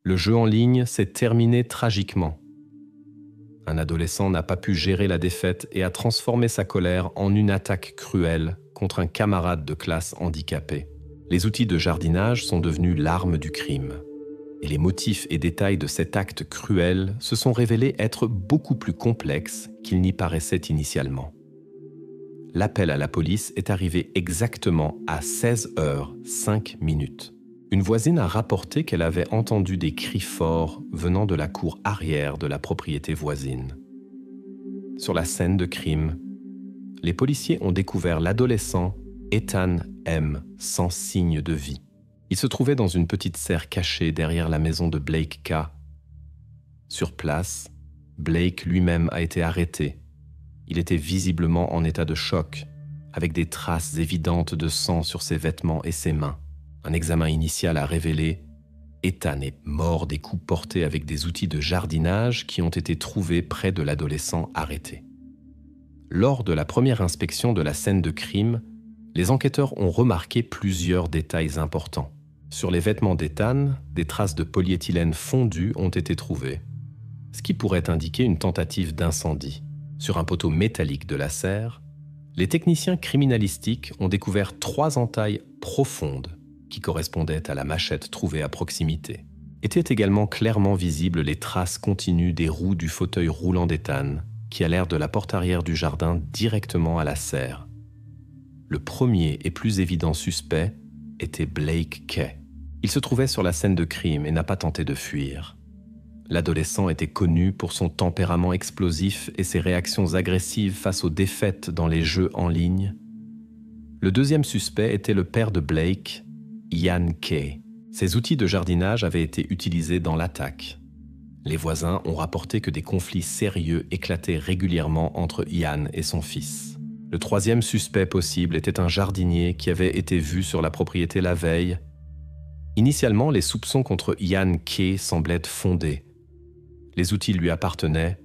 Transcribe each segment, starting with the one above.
Le jeu en ligne s'est terminé tragiquement. Un adolescent n'a pas pu gérer la défaite et a transformé sa colère en une attaque cruelle contre un camarade de classe handicapé. Les outils de jardinage sont devenus l'arme du crime. Et les motifs et détails de cet acte cruel se sont révélés être beaucoup plus complexes qu'il n'y paraissait initialement. L'appel à la police est arrivé exactement à 16h05. Une voisine a rapporté qu'elle avait entendu des cris forts venant de la cour arrière de la propriété voisine. Sur la scène de crime, les policiers ont découvert l'adolescent Ethan M. sans signe de vie. Il se trouvait dans une petite serre cachée derrière la maison de Blake K. Sur place, Blake lui-même a été arrêté. Il était visiblement en état de choc, avec des traces évidentes de sang sur ses vêtements et ses mains. Un examen initial a révélé Ethan est mort des coups portés avec des outils de jardinage qui ont été trouvés près de l'adolescent arrêté. Lors de la première inspection de la scène de crime, les enquêteurs ont remarqué plusieurs détails importants. Sur les vêtements d'Ethan, des traces de polyéthylène fondu ont été trouvées, ce qui pourrait indiquer une tentative d'incendie. Sur un poteau métallique de la serre, les techniciens criminalistiques ont découvert 3 entailles profondes qui correspondaient à la machette trouvée à proximité. Étaient également clairement visibles les traces continues des roues du fauteuil roulant d'Ethan, qui allèrent de la porte arrière du jardin directement à la serre. Le premier et plus évident suspect était Blake Kay. Il se trouvait sur la scène de crime et n'a pas tenté de fuir. L'adolescent était connu pour son tempérament explosif et ses réactions agressives face aux défaites dans les jeux en ligne. Le deuxième suspect était le père de Blake, Ian Kay. Ses outils de jardinage avaient été utilisés dans l'attaque. Les voisins ont rapporté que des conflits sérieux éclataient régulièrement entre Ian et son fils. Le troisième suspect possible était un jardinier qui avait été vu sur la propriété la veille. Initialement, les soupçons contre Ian Kay semblaient fondés. Les outils lui appartenaient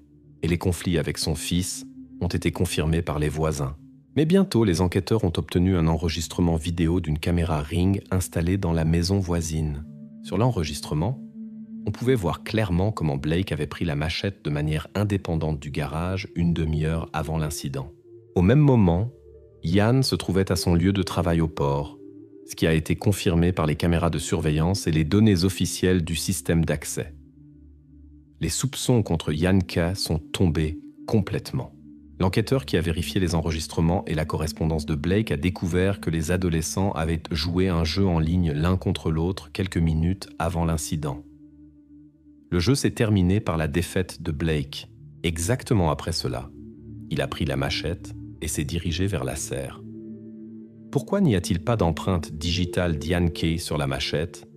et les conflits avec son fils ont été confirmés par les voisins. Mais bientôt, les enquêteurs ont obtenu un enregistrement vidéo d'une caméra Ring installée dans la maison voisine. Sur l'enregistrement, on pouvait voir clairement comment Blake avait pris la machette de manière indépendante du garage une demi-heure avant l'incident. Au même moment, Ian se trouvait à son lieu de travail au port, ce qui a été confirmé par les caméras de surveillance et les données officielles du système d'accès. Les soupçons contre Ian K. sont tombés complètement. L'enquêteur qui a vérifié les enregistrements et la correspondance de Blake a découvert que les adolescents avaient joué un jeu en ligne l'un contre l'autre quelques minutes avant l'incident. Le jeu s'est terminé par la défaite de Blake. Exactement après cela, il a pris la machette et s'est dirigé vers la serre. Pourquoi n'y a-t-il pas d'empreinte digitale d'Ian Kay sur la machette,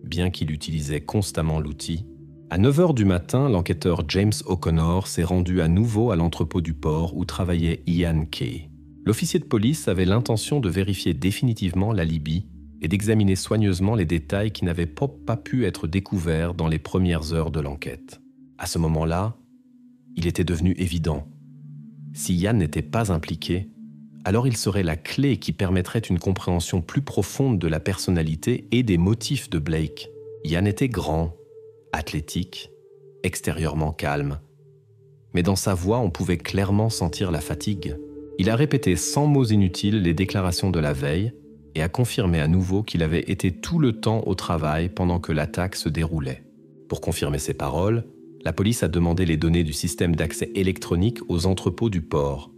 bien qu'il utilisait constamment l'outil? À 9h du matin, l'enquêteur James O'Connor s'est rendu à nouveau à l'entrepôt du port où travaillait Ian Kay. L'officier de police avait l'intention de vérifier définitivement l'alibi et d'examiner soigneusement les détails qui n'avaient pas pu être découverts dans les premières heures de l'enquête. À ce moment-là, il était devenu évident. Si Ian n'était pas impliqué, alors il serait la clé qui permettrait une compréhension plus profonde de la personnalité et des motifs de Blake. Ian était grand, athlétique, extérieurement calme. Mais dans sa voix, on pouvait clairement sentir la fatigue. Il a répété sans mots inutiles les déclarations de la veille et a confirmé à nouveau qu'il avait été tout le temps au travail pendant que l'attaque se déroulait. Pour confirmer ses paroles, la police a demandé les données du système d'accès électronique aux entrepôts du port.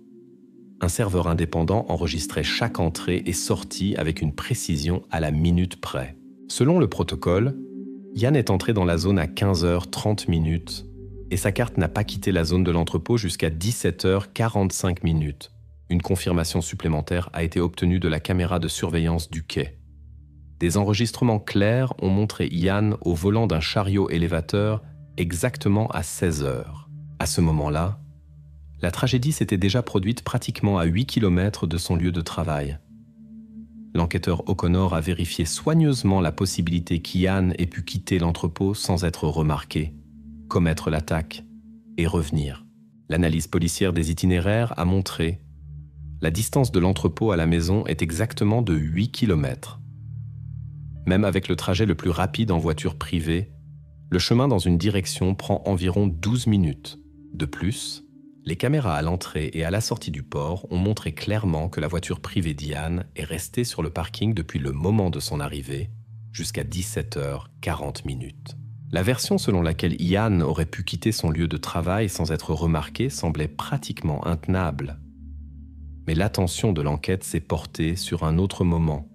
Un serveur indépendant enregistrait chaque entrée et sortie avec une précision à la minute près. Selon le protocole, Ian est entré dans la zone à 15h30 et sa carte n'a pas quitté la zone de l'entrepôt jusqu'à 17h45. Une confirmation supplémentaire a été obtenue de la caméra de surveillance du quai. Des enregistrements clairs ont montré Ian au volant d'un chariot élévateur exactement à 16h. À ce moment-là, la tragédie s'était déjà produite pratiquement à 8 km de son lieu de travail. L'enquêteur O'Connor a vérifié soigneusement la possibilité qu'Ian ait pu quitter l'entrepôt sans être remarqué, commettre l'attaque et revenir. L'analyse policière des itinéraires a montré la distance de l'entrepôt à la maison est exactement de 8 km. Même avec le trajet le plus rapide en voiture privée, Le chemin dans une direction prend environ 12 minutes. De plus, les caméras à l'entrée et à la sortie du port ont montré clairement que la voiture privée d'Ian est restée sur le parking depuis le moment de son arrivée jusqu'à 17h40. La version selon laquelle Ian aurait pu quitter son lieu de travail sans être remarqué semblait pratiquement intenable. Mais l'attention de l'enquête s'est portée sur un autre moment.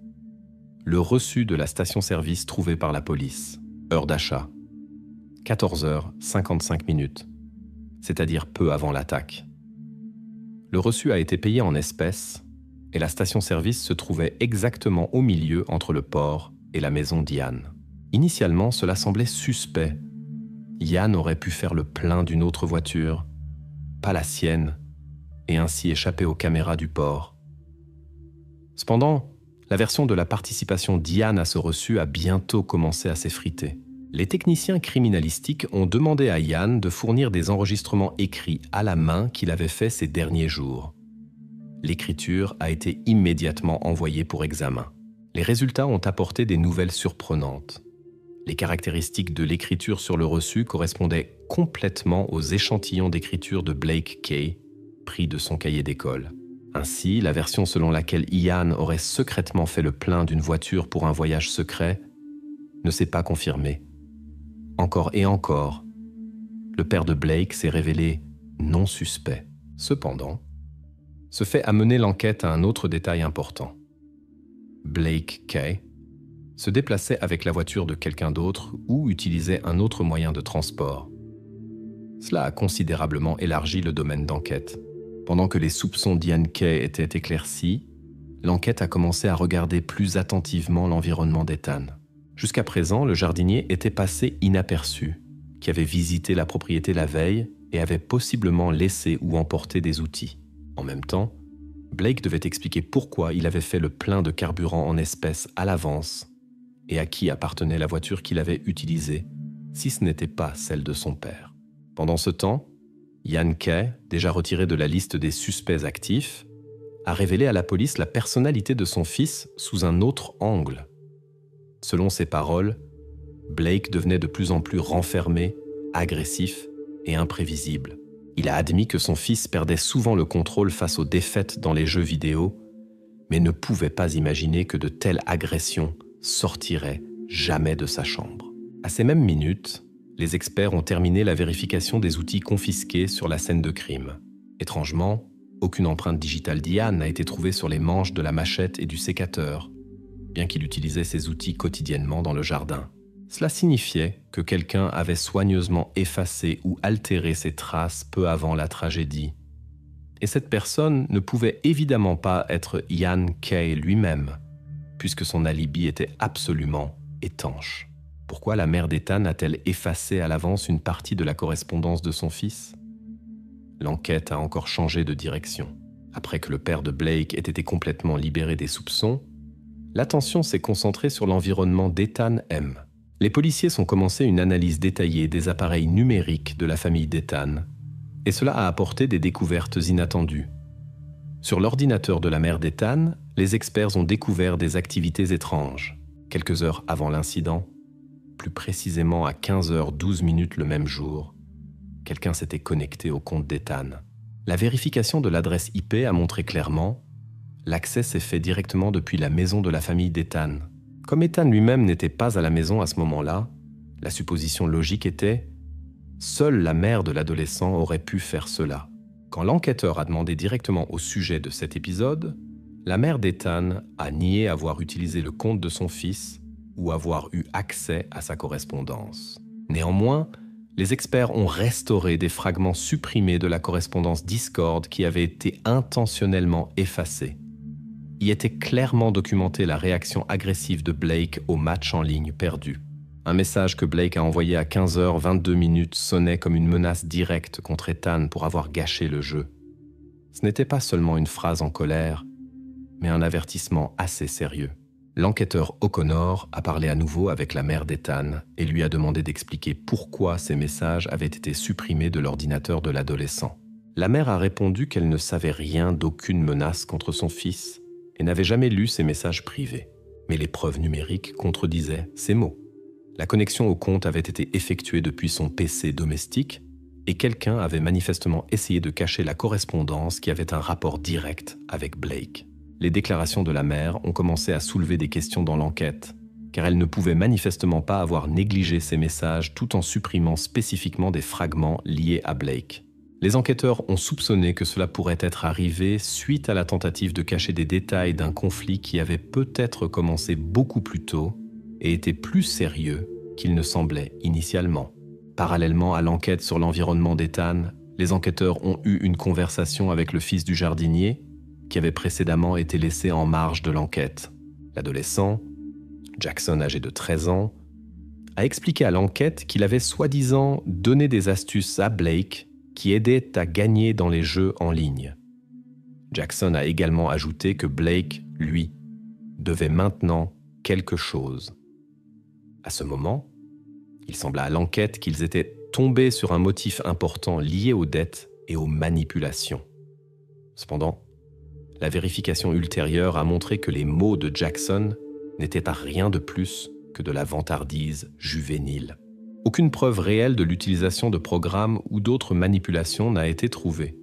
Le reçu de la station-service trouvé par la police. Heure d'achat. 14h55, c'est-à-dire peu avant l'attaque. Le reçu a été payé en espèces et la station-service se trouvait exactement au milieu entre le port et la maison d'Ian. Initialement, cela semblait suspect. Ian aurait pu faire le plein d'une autre voiture, pas la sienne, et ainsi échapper aux caméras du port. Cependant, la version de la participation d'Ian à ce reçu a bientôt commencé à s'effriter. Les techniciens criminalistiques ont demandé à Ian de fournir des enregistrements écrits à la main qu'il avait fait ces derniers jours. L'écriture a été immédiatement envoyée pour examen. Les résultats ont apporté des nouvelles surprenantes. Les caractéristiques de l'écriture sur le reçu correspondaient complètement aux échantillons d'écriture de Blake Kay, pris de son cahier d'école. Ainsi, la version selon laquelle Ian aurait secrètement fait le plein d'une voiture pour un voyage secret ne s'est pas confirmée. Encore et encore, le père de Blake s'est révélé non suspect. Cependant, ce fait a mené l'enquête à un autre détail important. Blake Kay se déplaçait avec la voiture de quelqu'un d'autre ou utilisait un autre moyen de transport. Cela a considérablement élargi le domaine d'enquête. Pendant que les soupçons d'Ian Kay étaient éclaircis, l'enquête a commencé à regarder plus attentivement l'environnement d'Ethan. Jusqu'à présent, le jardinier était passé inaperçu, qui avait visité la propriété la veille et avait possiblement laissé ou emporté des outils. En même temps, Blake devait expliquer pourquoi il avait fait le plein de carburant en espèces à l'avance et à qui appartenait la voiture qu'il avait utilisée, si ce n'était pas celle de son père. Pendant ce temps, Ian Kay, déjà retiré de la liste des suspects actifs, a révélé à la police la personnalité de son fils sous un autre angle. Selon ses paroles, Blake devenait de plus en plus renfermé, agressif et imprévisible. Il a admis que son fils perdait souvent le contrôle face aux défaites dans les jeux vidéo, mais ne pouvait pas imaginer que de telles agressions sortiraient jamais de sa chambre. À ces mêmes minutes, les experts ont terminé la vérification des outils confisqués sur la scène de crime. Étrangement, aucune empreinte digitale d'Ian n'a été trouvée sur les manches de la machette et du sécateur, bien qu'il utilisait ces outils quotidiennement dans le jardin. Cela signifiait que quelqu'un avait soigneusement effacé ou altéré ces traces peu avant la tragédie. Et cette personne ne pouvait évidemment pas être Ian Kay lui-même, puisque son alibi était absolument étanche. Pourquoi la mère d'Ethan a-t-elle effacé à l'avance une partie de la correspondance de son fils ? L'enquête a encore changé de direction. Après que le père de Blake ait été complètement libéré des soupçons, l'attention s'est concentrée sur l'environnement d'Ethan M. Les policiers ont commencé une analyse détaillée des appareils numériques de la famille d'Ethan, et cela a apporté des découvertes inattendues. Sur l'ordinateur de la mère d'Ethan, les experts ont découvert des activités étranges. Quelques heures avant l'incident, plus précisément à 15h12 le même jour, quelqu'un s'était connecté au compte d'Ethan. La vérification de l'adresse IP a montré clairement l'accès s'est fait directement depuis la maison de la famille d'Ethan. Comme Ethan lui-même n'était pas à la maison à ce moment-là, la supposition logique était « seule la mère de l'adolescent aurait pu faire cela ». Quand l'enquêteur a demandé directement au sujet de cet épisode, la mère d'Ethan a nié avoir utilisé le compte de son fils ou avoir eu accès à sa correspondance. Néanmoins, les experts ont restauré des fragments supprimés de la correspondance Discord qui avait été intentionnellement effacée. Y était clairement documentée la réaction agressive de Blake au match en ligne perdu. Un message que Blake a envoyé à 15h22 sonnait comme une menace directe contre Ethan pour avoir gâché le jeu. Ce n'était pas seulement une phrase en colère, mais un avertissement assez sérieux. L'enquêteur O'Connor a parlé à nouveau avec la mère d'Ethan et lui a demandé d'expliquer pourquoi ces messages avaient été supprimés de l'ordinateur de l'adolescent. La mère a répondu qu'elle ne savait rien d'aucune menace contre son fils et n'avait jamais lu ces messages privés. Mais les preuves numériques contredisaient ces mots. La connexion au compte avait été effectuée depuis son PC domestique et quelqu'un avait manifestement essayé de cacher la correspondance qui avait un rapport direct avec Blake. Les déclarations de la mère ont commencé à soulever des questions dans l'enquête, car elle ne pouvait manifestement pas avoir négligé ces messages tout en supprimant spécifiquement des fragments liés à Blake. Les enquêteurs ont soupçonné que cela pourrait être arrivé suite à la tentative de cacher des détails d'un conflit qui avait peut-être commencé beaucoup plus tôt et était plus sérieux qu'il ne semblait initialement. Parallèlement à l'enquête sur l'environnement d'Ethan, les enquêteurs ont eu une conversation avec le fils du jardinier qui avait précédemment été laissé en marge de l'enquête. L'adolescent, Jackson âgé de 13 ans, a expliqué à l'enquête qu'il avait soi-disant donné des astuces à Blake qui aidaient à gagner dans les jeux en ligne. Jackson a également ajouté que Blake, lui, devait maintenant quelque chose. À ce moment, il sembla à l'enquête qu'ils étaient tombés sur un motif important lié aux dettes et aux manipulations. Cependant, la vérification ultérieure a montré que les mots de Jackson n'étaient à rien de plus que de la vantardise juvénile. Aucune preuve réelle de l'utilisation de programmes ou d'autres manipulations n'a été trouvée.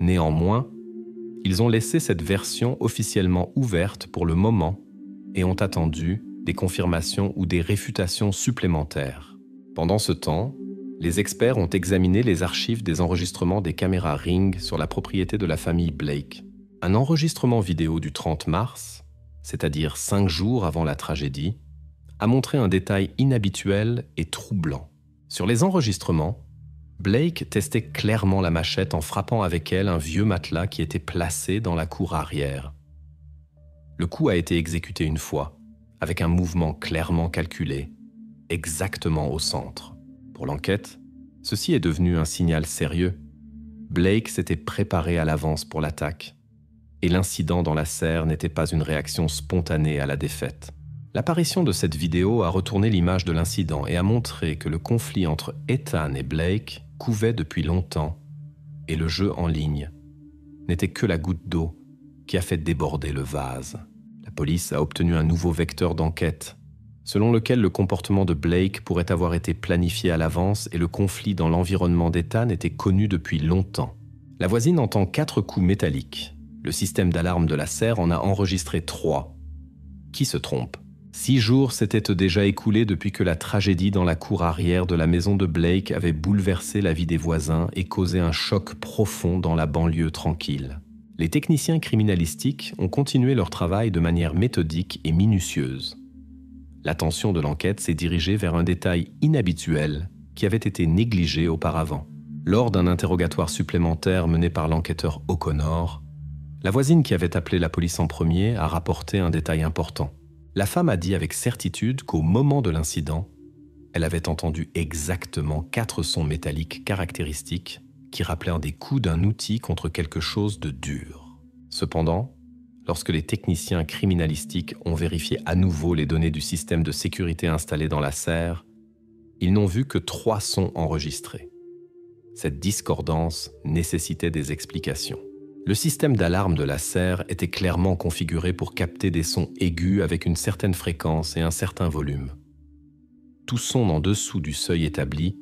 Néanmoins, ils ont laissé cette version officiellement ouverte pour le moment et ont attendu des confirmations ou des réfutations supplémentaires. Pendant ce temps, les experts ont examiné les archives des enregistrements des caméras Ring sur la propriété de la famille Blake. Un enregistrement vidéo du 30 mars, c'est-à-dire 5 jours avant la tragédie, a montré un détail inhabituel et troublant. Sur les enregistrements, Blake testait clairement la machette en frappant avec elle un vieux matelas qui était placé dans la cour arrière. Le coup a été exécuté une fois, avec un mouvement clairement calculé, exactement au centre. Pour l'enquête, ceci est devenu un signal sérieux. Blake s'était préparé à l'avance pour l'attaque, et l'incident dans la serre n'était pas une réaction spontanée à la défaite. L'apparition de cette vidéo a retourné l'image de l'incident et a montré que le conflit entre Ethan et Blake couvait depuis longtemps, et le jeu en ligne n'était que la goutte d'eau qui a fait déborder le vase. La police a obtenu un nouveau vecteur d'enquête, selon lequel le comportement de Blake pourrait avoir été planifié à l'avance et le conflit dans l'environnement d'Ethan était connu depuis longtemps. La voisine entend 4 coups métalliques. Le système d'alarme de la serre en a enregistré 3. Qui se trompe? 6 jours s'étaient déjà écoulés depuis que la tragédie dans la cour arrière de la maison de Blake avait bouleversé la vie des voisins et causé un choc profond dans la banlieue tranquille. Les techniciens criminalistiques ont continué leur travail de manière méthodique et minutieuse. L'attention de l'enquête s'est dirigée vers un détail inhabituel qui avait été négligé auparavant. Lors d'un interrogatoire supplémentaire mené par l'enquêteur O'Connor, la voisine qui avait appelé la police en premier a rapporté un détail important. La femme a dit avec certitude qu'au moment de l'incident, elle avait entendu exactement 4 sons métalliques caractéristiques qui rappelaient des coups d'un outil contre quelque chose de dur. Cependant, lorsque les techniciens criminalistiques ont vérifié à nouveau les données du système de sécurité installé dans la serre, ils n'ont vu que 3 sons enregistrés. Cette discordance nécessitait des explications. Le système d'alarme de la serre était clairement configuré pour capter des sons aigus avec une certaine fréquence et un certain volume. Tout son en dessous du seuil établi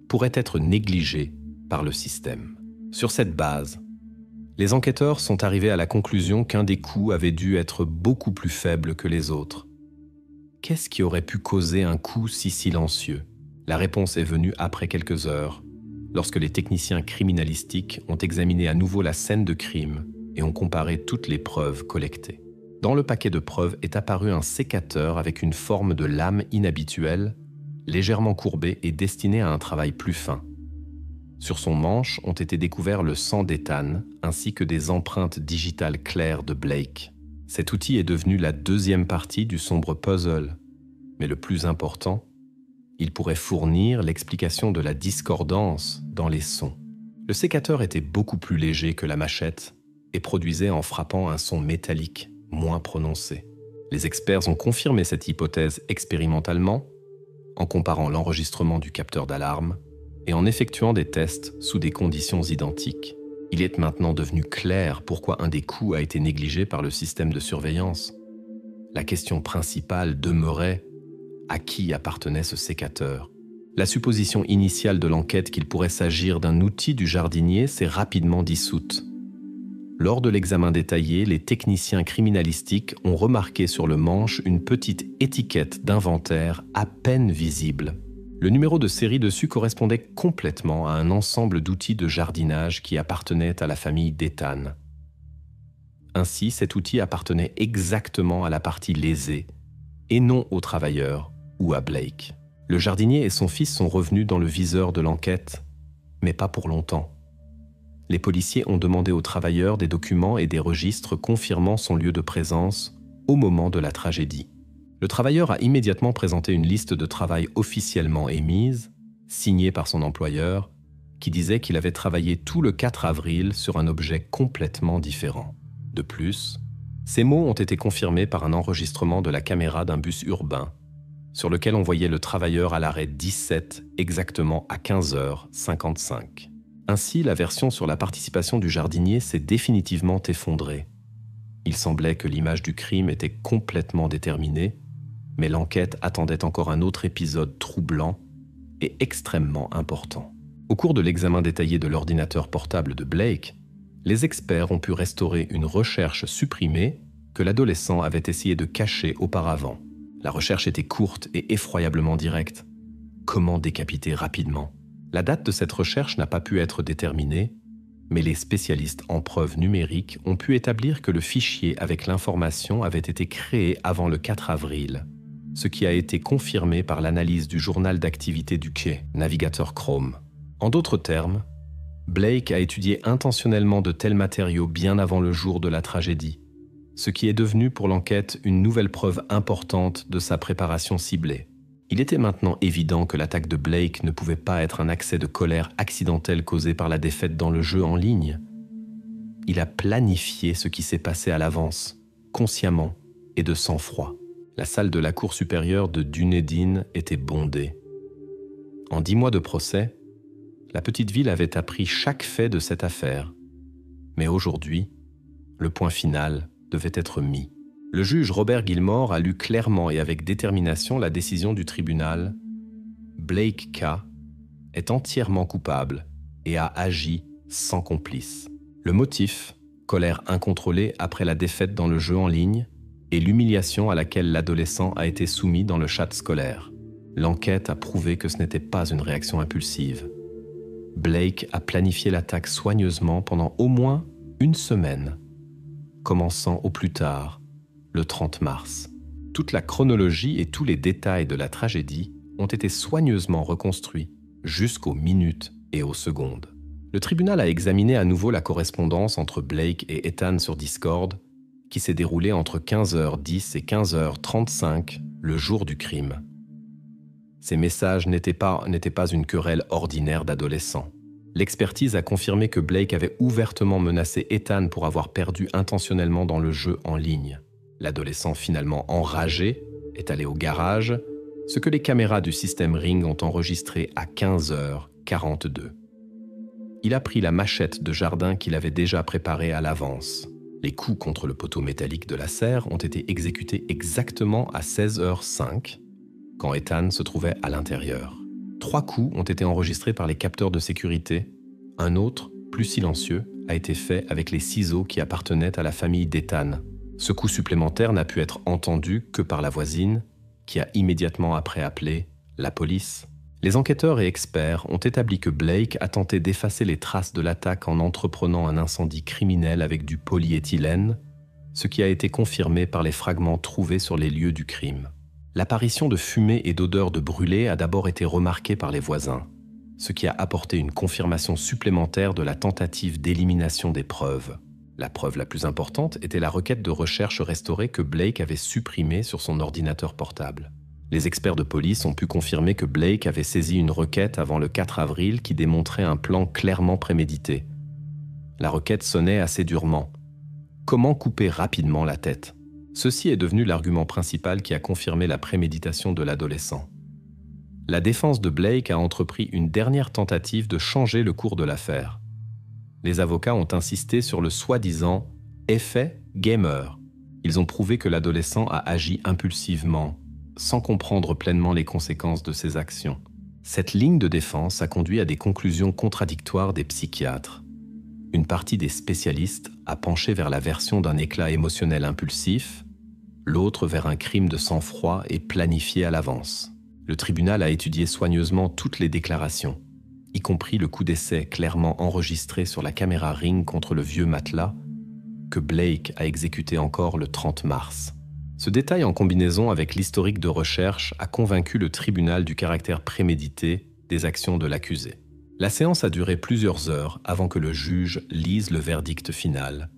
pourrait être négligé par le système. Sur cette base, les enquêteurs sont arrivés à la conclusion qu'un des coups avait dû être beaucoup plus faible que les autres. Qu'est-ce qui aurait pu causer un coup si silencieux? La réponse est venue après quelques heures, lorsque les techniciens criminalistiques ont examiné à nouveau la scène de crime et ont comparé toutes les preuves collectées. Dans le paquet de preuves est apparu un sécateur avec une forme de lame inhabituelle, légèrement courbée et destinée à un travail plus fin. Sur son manche ont été découverts le sang d'Ethan ainsi que des empreintes digitales claires de Blake. Cet outil est devenu la 2e partie du sombre puzzle, mais le plus important, il pourrait fournir l'explication de la discordance dans les sons. Le sécateur était beaucoup plus léger que la machette et produisait en frappant un son métallique moins prononcé. Les experts ont confirmé cette hypothèse expérimentalement en comparant l'enregistrement du capteur d'alarme et en effectuant des tests sous des conditions identiques. Il est maintenant devenu clair pourquoi un des coups a été négligé par le système de surveillance. La question principale demeurait: À qui appartenait ce sécateur? La supposition initiale de l'enquête qu'il pourrait s'agir d'un outil du jardinier s'est rapidement dissoute. Lors de l'examen détaillé, les techniciens criminalistiques ont remarqué sur le manche une petite étiquette d'inventaire à peine visible. Le numéro de série dessus correspondait complètement à un ensemble d'outils de jardinage qui appartenaient à la famille d'Ethan. Ainsi, cet outil appartenait exactement à la partie lésée, et non aux travailleurs ou à Blake. Le jardinier et son fils sont revenus dans le viseur de l'enquête, mais pas pour longtemps. Les policiers ont demandé aux travailleurs des documents et des registres confirmant son lieu de présence au moment de la tragédie. Le travailleur a immédiatement présenté une liste de travail officiellement émise, signée par son employeur, qui disait qu'il avait travaillé tout le 4 avril sur un objet complètement différent. De plus, ces mots ont été confirmés par un enregistrement de la caméra d'un bus urbain, sur lequel on voyait le travailleur à l'arrêt 17 exactement à 15h55. Ainsi, la version sur la participation du jardinier s'est définitivement effondrée. Il semblait que l'image du crime était complètement déterminée, mais l'enquête attendait encore un autre épisode troublant et extrêmement important. Au cours de l'examen détaillé de l'ordinateur portable de Blake, les experts ont pu restaurer une recherche supprimée que l'adolescent avait essayé de cacher auparavant. La recherche était courte et effroyablement directe. Comment décapiter rapidement? La date de cette recherche n'a pas pu être déterminée, mais les spécialistes en preuves numériques ont pu établir que le fichier avec l'information avait été créé avant le 4 avril, ce qui a été confirmé par l'analyse du journal d'activité du quai, navigateur Chrome. En d'autres termes, Blake a étudié intentionnellement de tels matériaux bien avant le jour de la tragédie, ce qui est devenu pour l'enquête une nouvelle preuve importante de sa préparation ciblée. Il était maintenant évident que l'attaque de Blake ne pouvait pas être un accès de colère accidentel causé par la défaite dans le jeu en ligne. Il a planifié ce qui s'est passé à l'avance, consciemment et de sang-froid. La salle de la Cour supérieure de Dunedin était bondée. En 10 mois de procès, la petite ville avait appris chaque fait de cette affaire. Mais aujourd'hui, le point final devait être mis. Le juge Robert Gilmore a lu clairement et avec détermination la décision du tribunal. Blake K. est entièrement coupable et a agi sans complice. Le motif, colère incontrôlée après la défaite dans le jeu en ligne, et l'humiliation à laquelle l'adolescent a été soumis dans le chat scolaire. L'enquête a prouvé que ce n'était pas une réaction impulsive. Blake a planifié l'attaque soigneusement pendant au moins une semaine, commençant au plus tard, le 30 mars. Toute la chronologie et tous les détails de la tragédie ont été soigneusement reconstruits jusqu'aux minutes et aux secondes. Le tribunal a examiné à nouveau la correspondance entre Blake et Ethan sur Discord, qui s'est déroulée entre 15h10 et 15h35, le jour du crime. Ces messages n'étaient pas une querelle ordinaire d'adolescents. L'expertise a confirmé que Blake avait ouvertement menacé Ethan pour avoir perdu intentionnellement dans le jeu en ligne. L'adolescent, finalement enragé, est allé au garage, ce que les caméras du système Ring ont enregistré à 15h42. Il a pris la machette de jardin qu'il avait déjà préparée à l'avance. Les coups contre le poteau métallique de la serre ont été exécutés exactement à 16h05, quand Ethan se trouvait à l'intérieur. 3 coups ont été enregistrés par les capteurs de sécurité. Un autre, plus silencieux, a été fait avec les ciseaux qui appartenaient à la famille d'Ethan. Ce coup supplémentaire n'a pu être entendu que par la voisine, qui a immédiatement après appelé la police. Les enquêteurs et experts ont établi que Blake a tenté d'effacer les traces de l'attaque en entreprenant un incendie criminel avec du polyéthylène, ce qui a été confirmé par les fragments trouvés sur les lieux du crime. L'apparition de fumée et d'odeur de brûlé a d'abord été remarquée par les voisins, ce qui a apporté une confirmation supplémentaire de la tentative d'élimination des preuves. La preuve la plus importante était la requête de recherche restaurée que Blake avait supprimée sur son ordinateur portable. Les experts de police ont pu confirmer que Blake avait saisi une requête avant le 4 avril qui démontrait un plan clairement prémédité. La requête sonnait assez durement. Comment couper rapidement la tête? Ceci est devenu l'argument principal qui a confirmé la préméditation de l'adolescent. La défense de Blake a entrepris une dernière tentative de changer le cours de l'affaire. Les avocats ont insisté sur le soi-disant « effet gamer ». Ils ont prouvé que l'adolescent a agi impulsivement, sans comprendre pleinement les conséquences de ses actions. Cette ligne de défense a conduit à des conclusions contradictoires des psychiatres. Une partie des spécialistes a penché vers la version d'un éclat émotionnel impulsif, l'autre vers un crime de sang-froid et planifié à l'avance. Le tribunal a étudié soigneusement toutes les déclarations, y compris le coup d'essai clairement enregistré sur la caméra Ring contre le vieux matelas que Blake a exécuté encore le 30 mars. Ce détail en combinaison avec l'historique de recherche a convaincu le tribunal du caractère prémédité des actions de l'accusé. La séance a duré plusieurs heures avant que le juge lise le verdict final,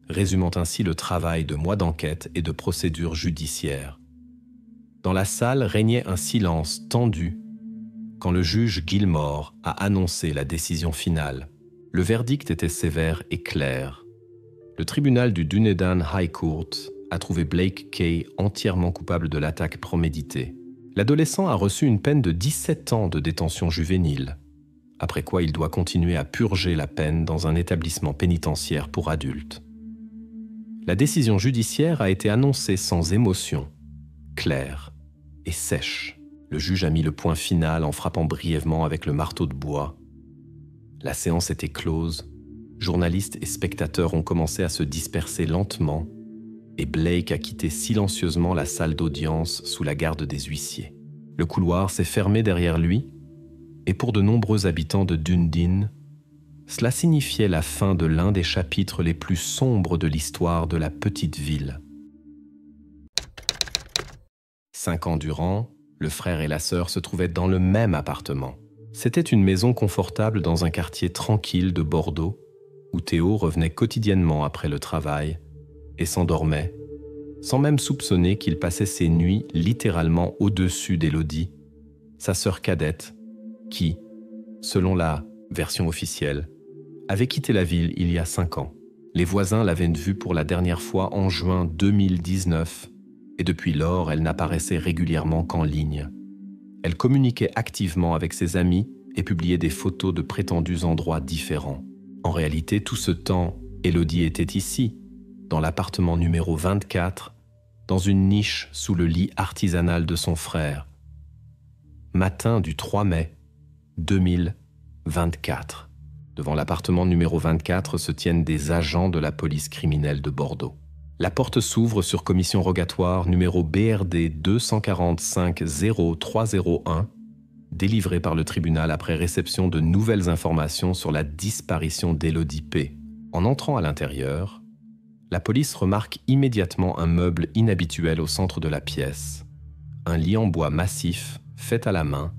résumant ainsi le travail de mois d'enquête et de procédure judiciaire. Dans la salle régnait un silence tendu quand le juge Gilmore a annoncé la décision finale. Le verdict était sévère et clair. Le tribunal du Dunedin High Court a trouvé Blake Kay entièrement coupable de l'attaque préméditée. L'adolescent a reçu une peine de 17 ans de détention juvénile, après quoi il doit continuer à purger la peine dans un établissement pénitentiaire pour adultes. La décision judiciaire a été annoncée sans émotion, claire et sèche. Le juge a mis le point final en frappant brièvement avec le marteau de bois. La séance était close, journalistes et spectateurs ont commencé à se disperser lentement et Blake a quitté silencieusement la salle d'audience sous la garde des huissiers. Le couloir s'est fermé derrière lui et pour de nombreux habitants de Dundee, cela signifiait la fin de l'un des chapitres les plus sombres de l'histoire de la petite ville. 5 ans durant, le frère et la sœur se trouvaient dans le même appartement. C'était une maison confortable dans un quartier tranquille de Bordeaux, où Théo revenait quotidiennement après le travail et s'endormait, sans même soupçonner qu'il passait ses nuits littéralement au-dessus d'Élodie, sa sœur cadette, qui, selon la version officielle, avait quitté la ville il y a 5 ans. Les voisins l'avaient vue pour la dernière fois en juin 2019, et depuis lors, elle n'apparaissait régulièrement qu'en ligne. Elle communiquait activement avec ses amis et publiait des photos de prétendus endroits différents. En réalité, tout ce temps, Élodie était ici, dans l'appartement numéro 24, dans une niche sous le lit artisanal de son frère. Matin du 3 mai 2024. Devant l'appartement numéro 24 se tiennent des agents de la police criminelle de Bordeaux. La porte s'ouvre sur commission rogatoire numéro BRD 245-0301, délivrée par le tribunal après réception de nouvelles informations sur la disparition d'Élodie P. En entrant à l'intérieur, la police remarque immédiatement un meuble inhabituel au centre de la pièce, un lit en bois massif, fait à la main,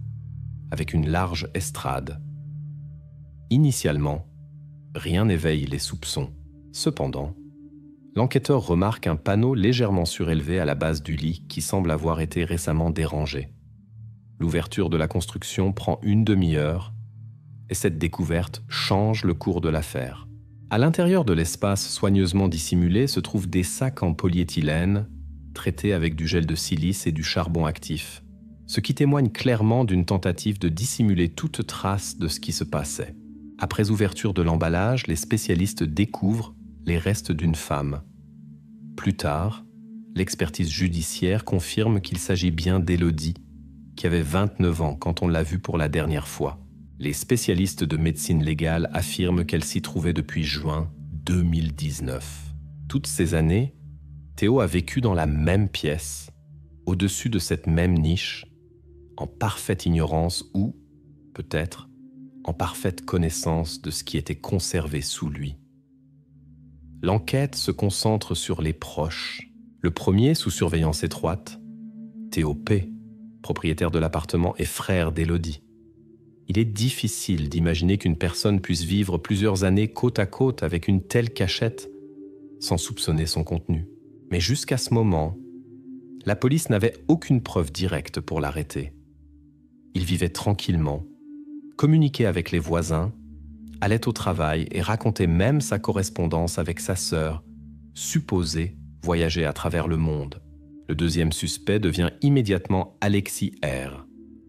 avec une large estrade. Initialement, rien n'éveille les soupçons. Cependant, l'enquêteur remarque un panneau légèrement surélevé à la base du lit qui semble avoir été récemment dérangé. L'ouverture de la construction prend une demi-heure et cette découverte change le cours de l'affaire. À l'intérieur de l'espace soigneusement dissimulé se trouvent des sacs en polyéthylène traités avec du gel de silice et du charbon actif, ce qui témoigne clairement d'une tentative de dissimuler toute trace de ce qui se passait. Après ouverture de l'emballage, les spécialistes découvrent les restes d'une femme. Plus tard, l'expertise judiciaire confirme qu'il s'agit bien d'Élodie, qui avait 29 ans quand on l'a vue pour la dernière fois. Les spécialistes de médecine légale affirment qu'elle s'y trouvait depuis juin 2019. Toutes ces années, Théo a vécu dans la même pièce, au-dessus de cette même niche, en parfaite ignorance ou, peut-être, en parfaite connaissance de ce qui était conservé sous lui. L'enquête se concentre sur les proches. Le premier, sous surveillance étroite, Théo P., propriétaire de l'appartement et frère d'Élodie. Il est difficile d'imaginer qu'une personne puisse vivre plusieurs années côte à côte avec une telle cachette sans soupçonner son contenu. Mais jusqu'à ce moment, la police n'avait aucune preuve directe pour l'arrêter. Il vivait tranquillement, communiquait avec les voisins, allait au travail et racontait même sa correspondance avec sa sœur, supposée voyager à travers le monde. Le deuxième suspect devient immédiatement Alexis R.,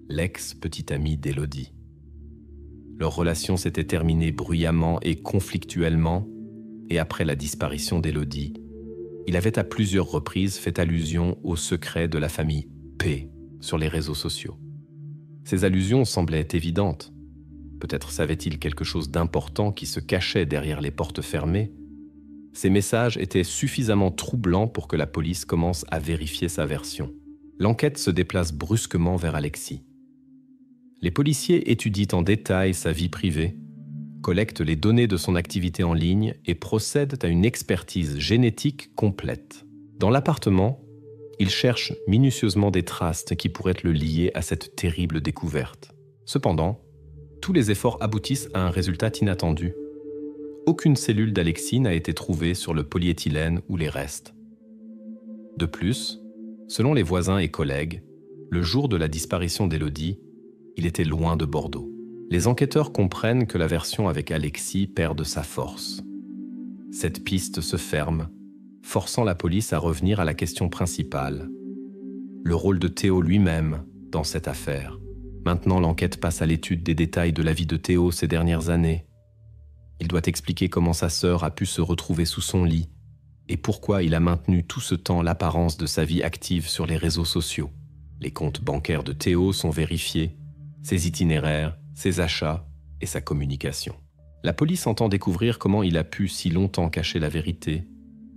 l'ex-petit ami d'Élodie. Leur relation s'était terminée bruyamment et conflictuellement, et après la disparition d'Élodie, il avait à plusieurs reprises fait allusion au secret de la famille P sur les réseaux sociaux. Ces allusions semblaient évidentes. Peut-être savait-il quelque chose d'important qui se cachait derrière les portes fermées. Ces messages étaient suffisamment troublants pour que la police commence à vérifier sa version. L'enquête se déplace brusquement vers Alexis. Les policiers étudient en détail sa vie privée, collectent les données de son activité en ligne et procèdent à une expertise génétique complète. Dans l'appartement, ils cherchent minutieusement des traces qui pourraient le lier à cette terrible découverte. Cependant, tous les efforts aboutissent à un résultat inattendu. Aucune cellule d'Alexis n'a été trouvée sur le polyéthylène ou les restes. De plus, selon les voisins et collègues, le jour de la disparition d'Élodie, il était loin de Bordeaux. Les enquêteurs comprennent que la version avec Alexis perd de sa force. Cette piste se ferme, forçant la police à revenir à la question principale. Le rôle de Théo lui-même dans cette affaire. Maintenant, l'enquête passe à l'étude des détails de la vie de Théo ces dernières années. Il doit expliquer comment sa sœur a pu se retrouver sous son lit et pourquoi il a maintenu tout ce temps l'apparence de sa vie active sur les réseaux sociaux. Les comptes bancaires de Théo sont vérifiés, ses itinéraires, ses achats et sa communication. La police entend découvrir comment il a pu si longtemps cacher la vérité,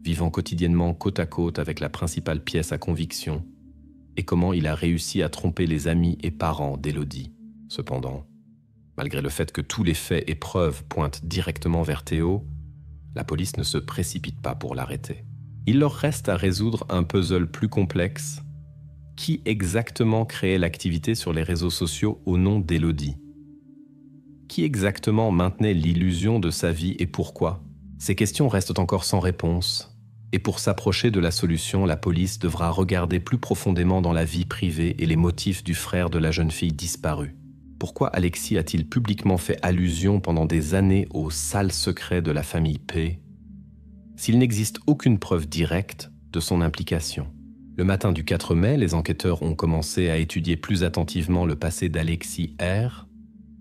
vivant quotidiennement côte à côte avec la principale pièce à conviction, et comment il a réussi à tromper les amis et parents d'Élodie. Cependant, malgré le fait que tous les faits et preuves pointent directement vers Théo, la police ne se précipite pas pour l'arrêter. Il leur reste à résoudre un puzzle plus complexe. Qui exactement créait l'activité sur les réseaux sociaux au nom d'Élodie? Qui exactement maintenait l'illusion de sa vie et pourquoi? Ces questions restent encore sans réponse. Et pour s'approcher de la solution, la police devra regarder plus profondément dans la vie privée et les motifs du frère de la jeune fille disparue. Pourquoi Alexis a-t-il publiquement fait allusion pendant des années aux sales secrets de la famille P, s'il n'existe aucune preuve directe de son implication? Le matin du 4 mai, les enquêteurs ont commencé à étudier plus attentivement le passé d'Alexis R,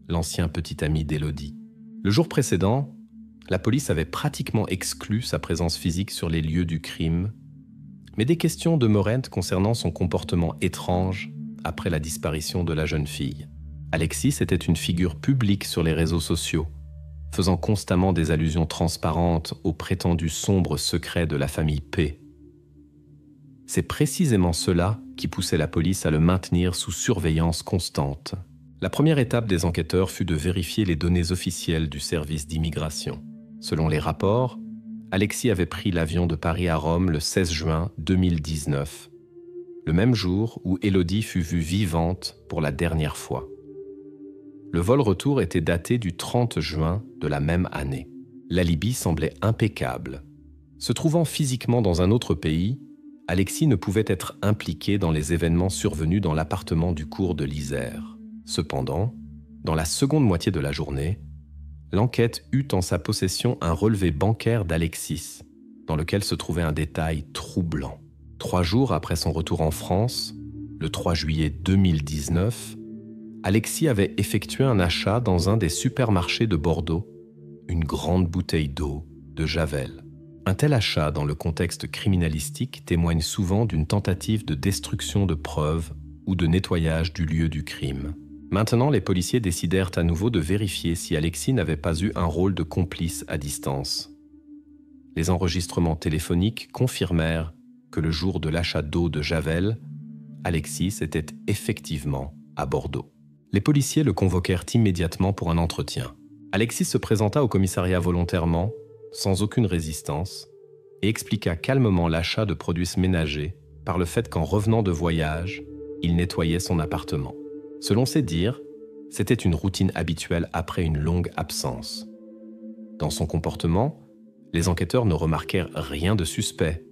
l'ancien petit ami d'Élodie. Le jour précédent, la police avait pratiquement exclu sa présence physique sur les lieux du crime, mais des questions demeuraient concernant son comportement étrange après la disparition de la jeune fille. Alexis était une figure publique sur les réseaux sociaux, faisant constamment des allusions transparentes aux prétendus sombres secrets de la famille P. C'est précisément cela qui poussait la police à le maintenir sous surveillance constante. La première étape des enquêteurs fut de vérifier les données officielles du service d'immigration. Selon les rapports, Alexis avait pris l'avion de Paris à Rome le 16 juin 2019, le même jour où Élodie fut vue vivante pour la dernière fois. Le vol retour était daté du 30 juin de la même année. L'alibi semblait impeccable. Se trouvant physiquement dans un autre pays, Alexis ne pouvait être impliqué dans les événements survenus dans l'appartement du cours de l'Isère. Cependant, dans la seconde moitié de la journée, l'enquête eut en sa possession un relevé bancaire d'Alexis, dans lequel se trouvait un détail troublant. 3 jours après son retour en France, le 3 juillet 2019, Alexis avait effectué un achat dans un des supermarchés de Bordeaux, une grande bouteille d'eau de Javel. Un tel achat dans le contexte criminalistique témoigne souvent d'une tentative de destruction de preuves ou de nettoyage du lieu du crime. Maintenant, les policiers décidèrent à nouveau de vérifier si Alexis n'avait pas eu un rôle de complice à distance. Les enregistrements téléphoniques confirmèrent que le jour de l'achat d'eau de Javel, Alexis était effectivement à Bordeaux. Les policiers le convoquèrent immédiatement pour un entretien. Alexis se présenta au commissariat volontairement, sans aucune résistance, et expliqua calmement l'achat de produits ménagers par le fait qu'en revenant de voyage, il nettoyait son appartement. Selon ses dires, c'était une routine habituelle après une longue absence. Dans son comportement, les enquêteurs ne remarquèrent rien de suspect.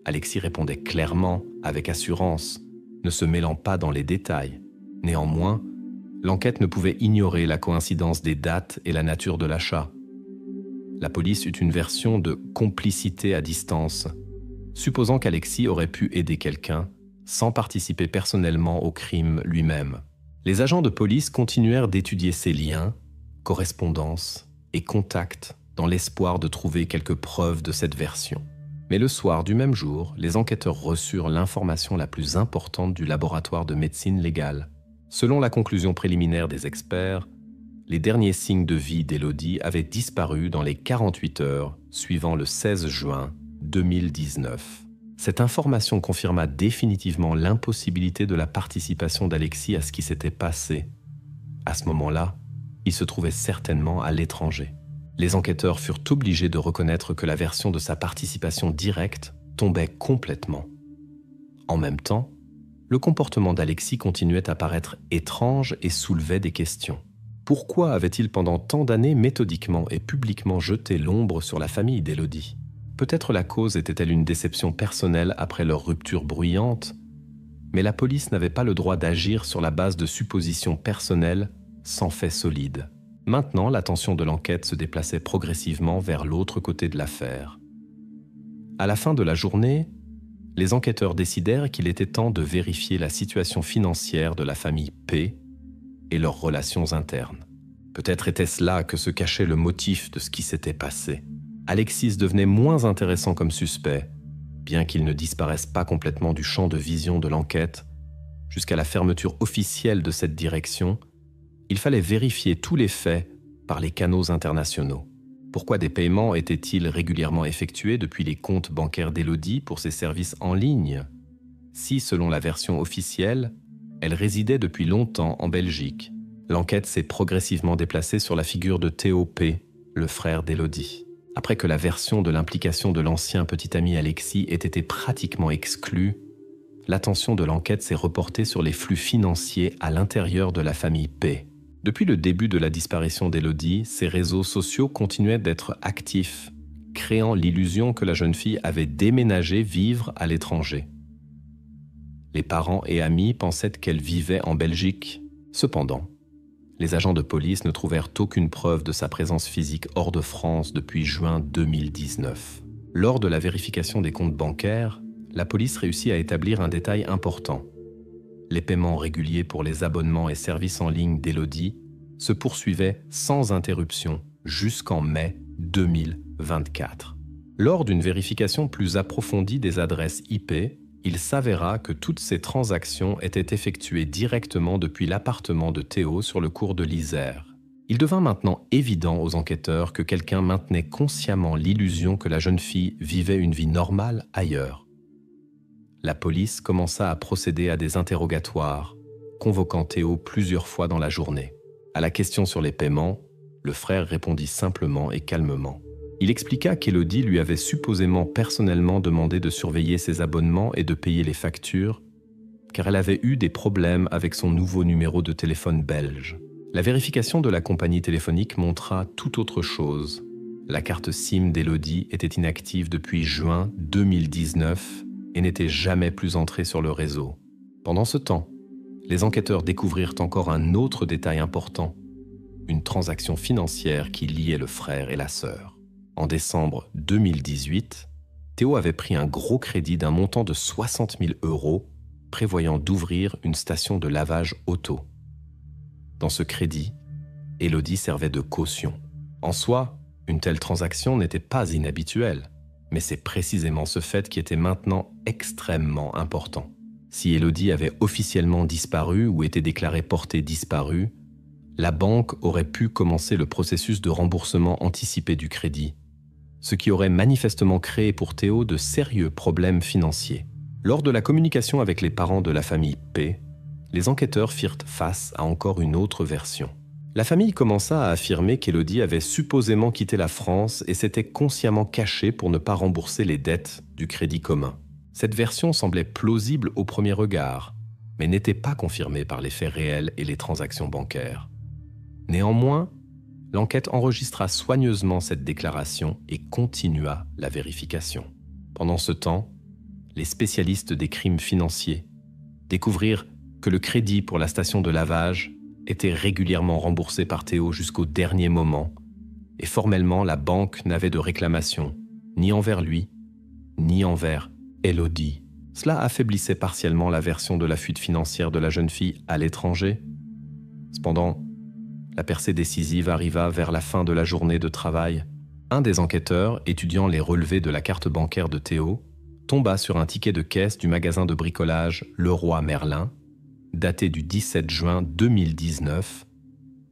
Alexis répondait clairement, avec assurance, ne se mêlant pas dans les détails. Néanmoins, l'enquête ne pouvait ignorer la coïncidence des dates et la nature de l'achat. La police eut une version de complicité à distance, supposant qu'Alexis aurait pu aider quelqu'un sans participer personnellement au crime lui-même. Les agents de police continuèrent d'étudier ses liens, correspondances et contacts dans l'espoir de trouver quelques preuves de cette version. Mais le soir du même jour, les enquêteurs reçurent l'information la plus importante du laboratoire de médecine légale. Selon la conclusion préliminaire des experts, les derniers signes de vie d'Élodie avaient disparu dans les 48 heures suivant le 16 juin 2019. Cette information confirma définitivement l'impossibilité de la participation d'Alexis à ce qui s'était passé. À ce moment-là, il se trouvait certainement à l'étranger. Les enquêteurs furent obligés de reconnaître que la version de sa participation directe tombait complètement. En même temps, le comportement d'Alexis continuait à paraître étrange et soulevait des questions. Pourquoi avait-il pendant tant d'années méthodiquement et publiquement jeté l'ombre sur la famille d'Élodie ? Peut-être la cause était-elle une déception personnelle après leur rupture bruyante, mais la police n'avait pas le droit d'agir sur la base de suppositions personnelles sans faits solides. Maintenant, l'attention de l'enquête se déplaçait progressivement vers l'autre côté de l'affaire. À la fin de la journée, les enquêteurs décidèrent qu'il était temps de vérifier la situation financière de la famille P et leurs relations internes. Peut-être était-ce là que se cachait le motif de ce qui s'était passé. Alexis devenait moins intéressant comme suspect, bien qu'il ne disparaisse pas complètement du champ de vision de l'enquête. Jusqu'à la fermeture officielle de cette direction, il fallait vérifier tous les faits par les canaux internationaux. Pourquoi des paiements étaient-ils régulièrement effectués depuis les comptes bancaires d'Élodie pour ses services en ligne, si, selon la version officielle, elle résidait depuis longtemps en Belgique? L'enquête s'est progressivement déplacée sur la figure de Théo P., le frère d'Élodie. Après que la version de l'implication de l'ancien petit ami Alexis ait été pratiquement exclue, l'attention de l'enquête s'est reportée sur les flux financiers à l'intérieur de la famille P. Depuis le début de la disparition d'Élodie, ses réseaux sociaux continuaient d'être actifs, créant l'illusion que la jeune fille avait déménagé vivre à l'étranger. Les parents et amis pensaient qu'elle vivait en Belgique. Cependant, les agents de police ne trouvèrent aucune preuve de sa présence physique hors de France depuis juin 2019. Lors de la vérification des comptes bancaires, la police réussit à établir un détail important. Les paiements réguliers pour les abonnements et services en ligne d'Élodie se poursuivaient sans interruption jusqu'en mai 2024. Lors d'une vérification plus approfondie des adresses IP, il s'avéra que toutes ces transactions étaient effectuées directement depuis l'appartement de Théo sur le cours de l'Isère. Il devint maintenant évident aux enquêteurs que quelqu'un maintenait consciemment l'illusion que la jeune fille vivait une vie normale ailleurs. La police commença à procéder à des interrogatoires, convoquant Théo plusieurs fois dans la journée. À la question sur les paiements, le frère répondit simplement et calmement. Il expliqua qu'Élodie lui avait supposément personnellement demandé de surveiller ses abonnements et de payer les factures, car elle avait eu des problèmes avec son nouveau numéro de téléphone belge. La vérification de la compagnie téléphonique montra tout autre chose. La carte SIM d'Élodie était inactive depuis juin 2019 et n'était jamais plus entrée sur le réseau. Pendant ce temps, les enquêteurs découvrirent encore un autre détail important, une transaction financière qui liait le frère et la sœur. En décembre 2018, Théo avait pris un gros crédit d'un montant de 60 000 €, prévoyant d'ouvrir une station de lavage auto. Dans ce crédit, Élodie servait de caution. En soi, une telle transaction n'était pas inhabituelle, mais c'est précisément ce fait qui était maintenant extrêmement important. Si Élodie avait officiellement disparu ou été déclarée portée disparue, la banque aurait pu commencer le processus de remboursement anticipé du crédit, ce qui aurait manifestement créé pour Théo de sérieux problèmes financiers. Lors de la communication avec les parents de la famille P, les enquêteurs firent face à encore une autre version. La famille commença à affirmer qu'Élodie avait supposément quitté la France et s'était consciemment cachée pour ne pas rembourser les dettes du crédit commun. Cette version semblait plausible au premier regard, mais n'était pas confirmée par les faits réels et les transactions bancaires. Néanmoins, l'enquête enregistra soigneusement cette déclaration et continua la vérification. Pendant ce temps, les spécialistes des crimes financiers découvrirent que le crédit pour la station de lavage était régulièrement remboursé par Théo jusqu'au dernier moment, et formellement la banque n'avait de réclamation, ni envers lui, ni envers Élodie. Cela affaiblissait partiellement la version de la fuite financière de la jeune fille à l'étranger. Cependant, la percée décisive arriva vers la fin de la journée de travail. Un des enquêteurs, étudiant les relevés de la carte bancaire de Théo, tomba sur un ticket de caisse du magasin de bricolage Leroy Merlin, daté du 17 juin 2019,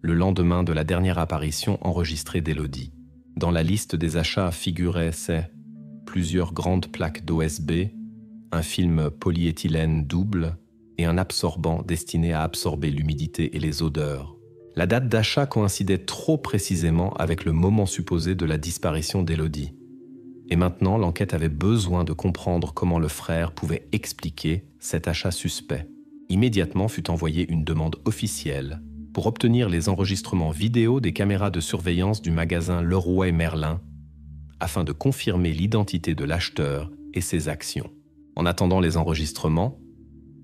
le lendemain de la dernière apparition enregistrée d'Élodie. Dans la liste des achats figuraient plusieurs grandes plaques d'OSB, un film polyéthylène double et un absorbant destiné à absorber l'humidité et les odeurs. La date d'achat coïncidait trop précisément avec le moment supposé de la disparition d'Élodie. Et maintenant, l'enquête avait besoin de comprendre comment le frère pouvait expliquer cet achat suspect. Immédiatement fut envoyée une demande officielle pour obtenir les enregistrements vidéo des caméras de surveillance du magasin Leroy Merlin afin de confirmer l'identité de l'acheteur et ses actions. En attendant les enregistrements,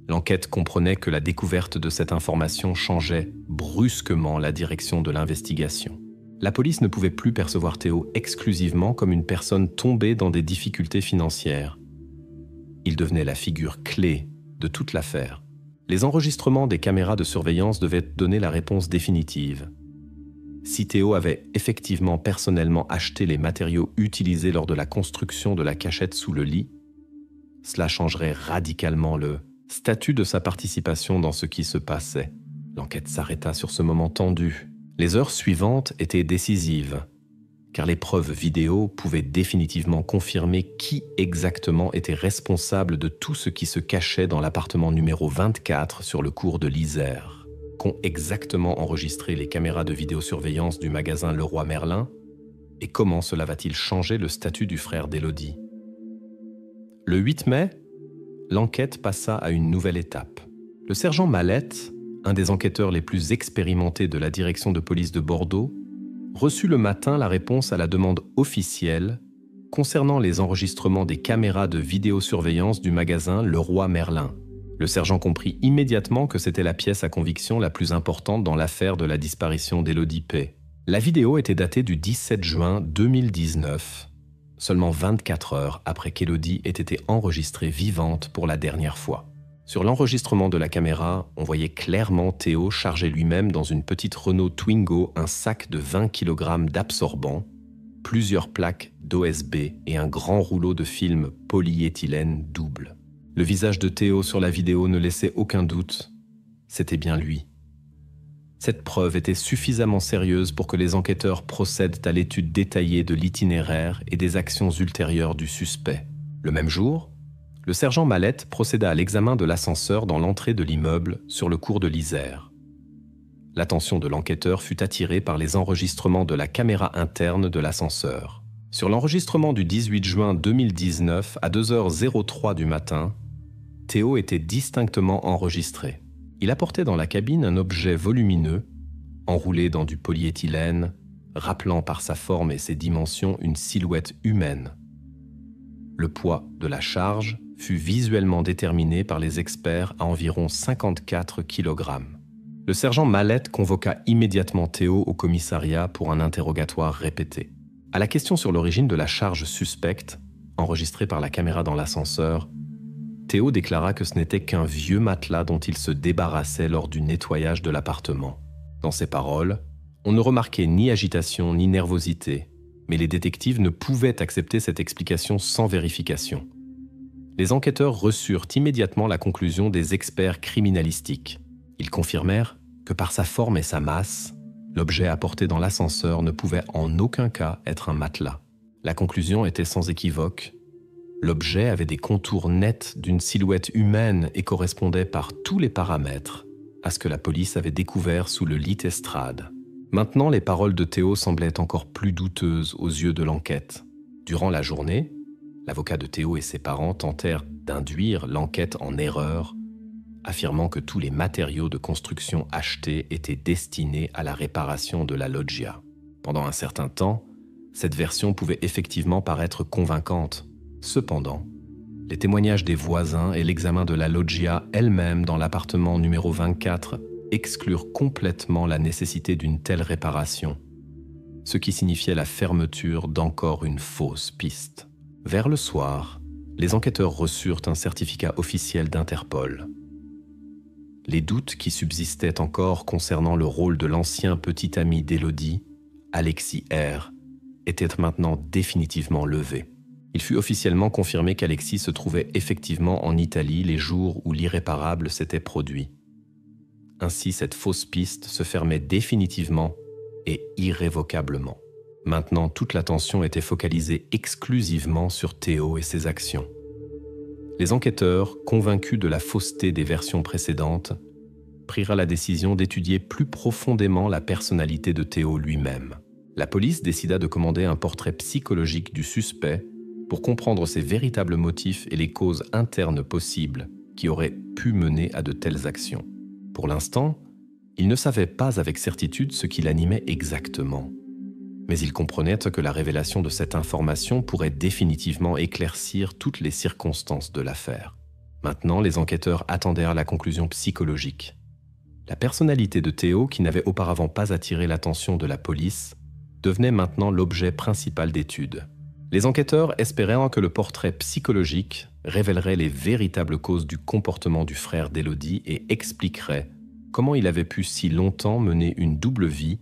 l'enquête comprenait que la découverte de cette information changeait brusquement la direction de l'investigation. La police ne pouvait plus percevoir Théo exclusivement comme une personne tombée dans des difficultés financières. Il devenait la figure clé de toute l'affaire. Les enregistrements des caméras de surveillance devaient donner la réponse définitive. Si Théo avait effectivement personnellement acheté les matériaux utilisés lors de la construction de la cachette sous le lit, cela changerait radicalement le statut de sa participation dans ce qui se passait. L'enquête s'arrêta sur ce moment tendu. Les heures suivantes étaient décisives, car les preuves vidéo pouvaient définitivement confirmer qui exactement était responsable de tout ce qui se cachait dans l'appartement numéro 24 sur le cours de l'Isère. Qu'ont exactement enregistré les caméras de vidéosurveillance du magasin Leroy Merlin et comment cela va-t-il changer le statut du frère d'Élodie? Le 8 mai, l'enquête passa à une nouvelle étape. Le sergent Mallette, un des enquêteurs les plus expérimentés de la direction de police de Bordeaux, reçut le matin la réponse à la demande officielle concernant les enregistrements des caméras de vidéosurveillance du magasin Leroy Merlin. Le sergent comprit immédiatement que c'était la pièce à conviction la plus importante dans l'affaire de la disparition d'Élodie P. La vidéo était datée du 17 juin 2019, seulement 24 heures après qu'Élodie ait été enregistrée vivante pour la dernière fois. Sur l'enregistrement de la caméra, on voyait clairement Théo charger lui-même dans une petite Renault Twingo un sac de 20 kg d'absorbant, plusieurs plaques d'OSB et un grand rouleau de film polyéthylène double. Le visage de Théo sur la vidéo ne laissait aucun doute, c'était bien lui. Cette preuve était suffisamment sérieuse pour que les enquêteurs procèdent à l'étude détaillée de l'itinéraire et des actions ultérieures du suspect. Le même jour, le sergent Mallette procéda à l'examen de l'ascenseur dans l'entrée de l'immeuble sur le cours de l'Isère. L'attention de l'enquêteur fut attirée par les enregistrements de la caméra interne de l'ascenseur. Sur l'enregistrement du 18 juin 2019 à 2h03 du matin, Théo était distinctement enregistré. Il apportait dans la cabine un objet volumineux, enroulé dans du polyéthylène, rappelant par sa forme et ses dimensions une silhouette humaine. Le poids de la charge fut visuellement déterminé par les experts à environ 54 kg. Le sergent Mallette convoqua immédiatement Théo au commissariat pour un interrogatoire répété. À la question sur l'origine de la charge suspecte, enregistrée par la caméra dans l'ascenseur, Théo déclara que ce n'était qu'un vieux matelas dont il se débarrassait lors du nettoyage de l'appartement. Dans ses paroles, on ne remarquait ni agitation ni nervosité, mais les détectives ne pouvaient accepter cette explication sans vérification. Les enquêteurs reçurent immédiatement la conclusion des experts criminalistiques. Ils confirmèrent que par sa forme et sa masse, l'objet apporté dans l'ascenseur ne pouvait en aucun cas être un matelas. La conclusion était sans équivoque. L'objet avait des contours nets d'une silhouette humaine et correspondait par tous les paramètres à ce que la police avait découvert sous le lit estrade. Maintenant, les paroles de Théo semblaient encore plus douteuses aux yeux de l'enquête. Durant la journée, l'avocat de Théo et ses parents tentèrent d'induire l'enquête en erreur, affirmant que tous les matériaux de construction achetés étaient destinés à la réparation de la loggia. Pendant un certain temps, cette version pouvait effectivement paraître convaincante. Cependant, les témoignages des voisins et l'examen de la loggia elle-même dans l'appartement numéro 24 exclurent complètement la nécessité d'une telle réparation, ce qui signifiait la fermeture d'encore une fausse piste. Vers le soir, les enquêteurs reçurent un certificat officiel d'Interpol. Les doutes qui subsistaient encore concernant le rôle de l'ancien petit ami d'Élodie, Alexis R., était maintenant définitivement levé. Il fut officiellement confirmé qu'Alexis se trouvait effectivement en Italie les jours où l'irréparable s'était produit. Ainsi, cette fausse piste se fermait définitivement et irrévocablement. Maintenant, toute l'attention était focalisée exclusivement sur Théo et ses actions. Les enquêteurs, convaincus de la fausseté des versions précédentes, prirent la décision d'étudier plus profondément la personnalité de Théo lui-même. La police décida de commander un portrait psychologique du suspect pour comprendre ses véritables motifs et les causes internes possibles qui auraient pu mener à de telles actions. Pour l'instant, il ne savait pas avec certitude ce qui l'animait exactement. Mais il comprenait que la révélation de cette information pourrait définitivement éclaircir toutes les circonstances de l'affaire. Maintenant, les enquêteurs attendèrent la conclusion psychologique. La personnalité de Théo, qui n'avait auparavant pas attiré l'attention de la police, devenait maintenant l'objet principal d'étude. Les enquêteurs espéraient que le portrait psychologique révélerait les véritables causes du comportement du frère d'Élodie et expliquerait comment il avait pu si longtemps mener une double vie,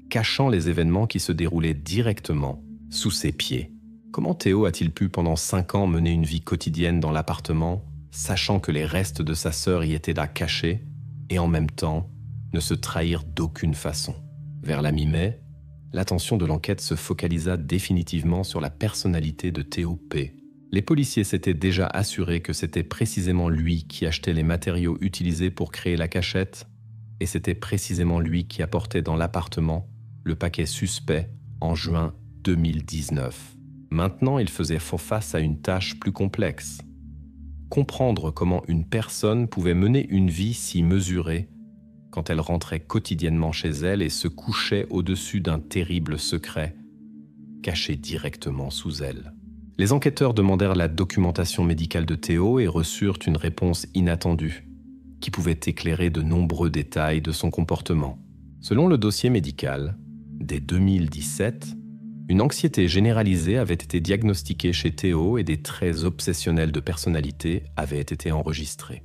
cachant les événements qui se déroulaient directement sous ses pieds. Comment Théo a-t-il pu pendant 5 ans mener une vie quotidienne dans l'appartement, sachant que les restes de sa sœur y étaient là cachés, et en même temps ne se trahir d'aucune façon? Vers la mi-mai, l'attention de l'enquête se focalisa définitivement sur la personnalité de Théo P. Les policiers s'étaient déjà assurés que c'était précisément lui qui achetait les matériaux utilisés pour créer la cachette, et c'était précisément lui qui apportait dans l'appartement le paquet suspect en juin 2019. Maintenant, il faisait face à une tâche plus complexe. Comprendre comment une personne pouvait mener une vie si mesurée quand elle rentrait quotidiennement chez elle et se couchait au-dessus d'un terrible secret, caché directement sous elle. Les enquêteurs demandèrent la documentation médicale de Théo et reçurent une réponse inattendue, qui pouvait éclairer de nombreux détails de son comportement. Selon le dossier médical, dès 2017, une anxiété généralisée avait été diagnostiquée chez Théo et des traits obsessionnels de personnalité avaient été enregistrés.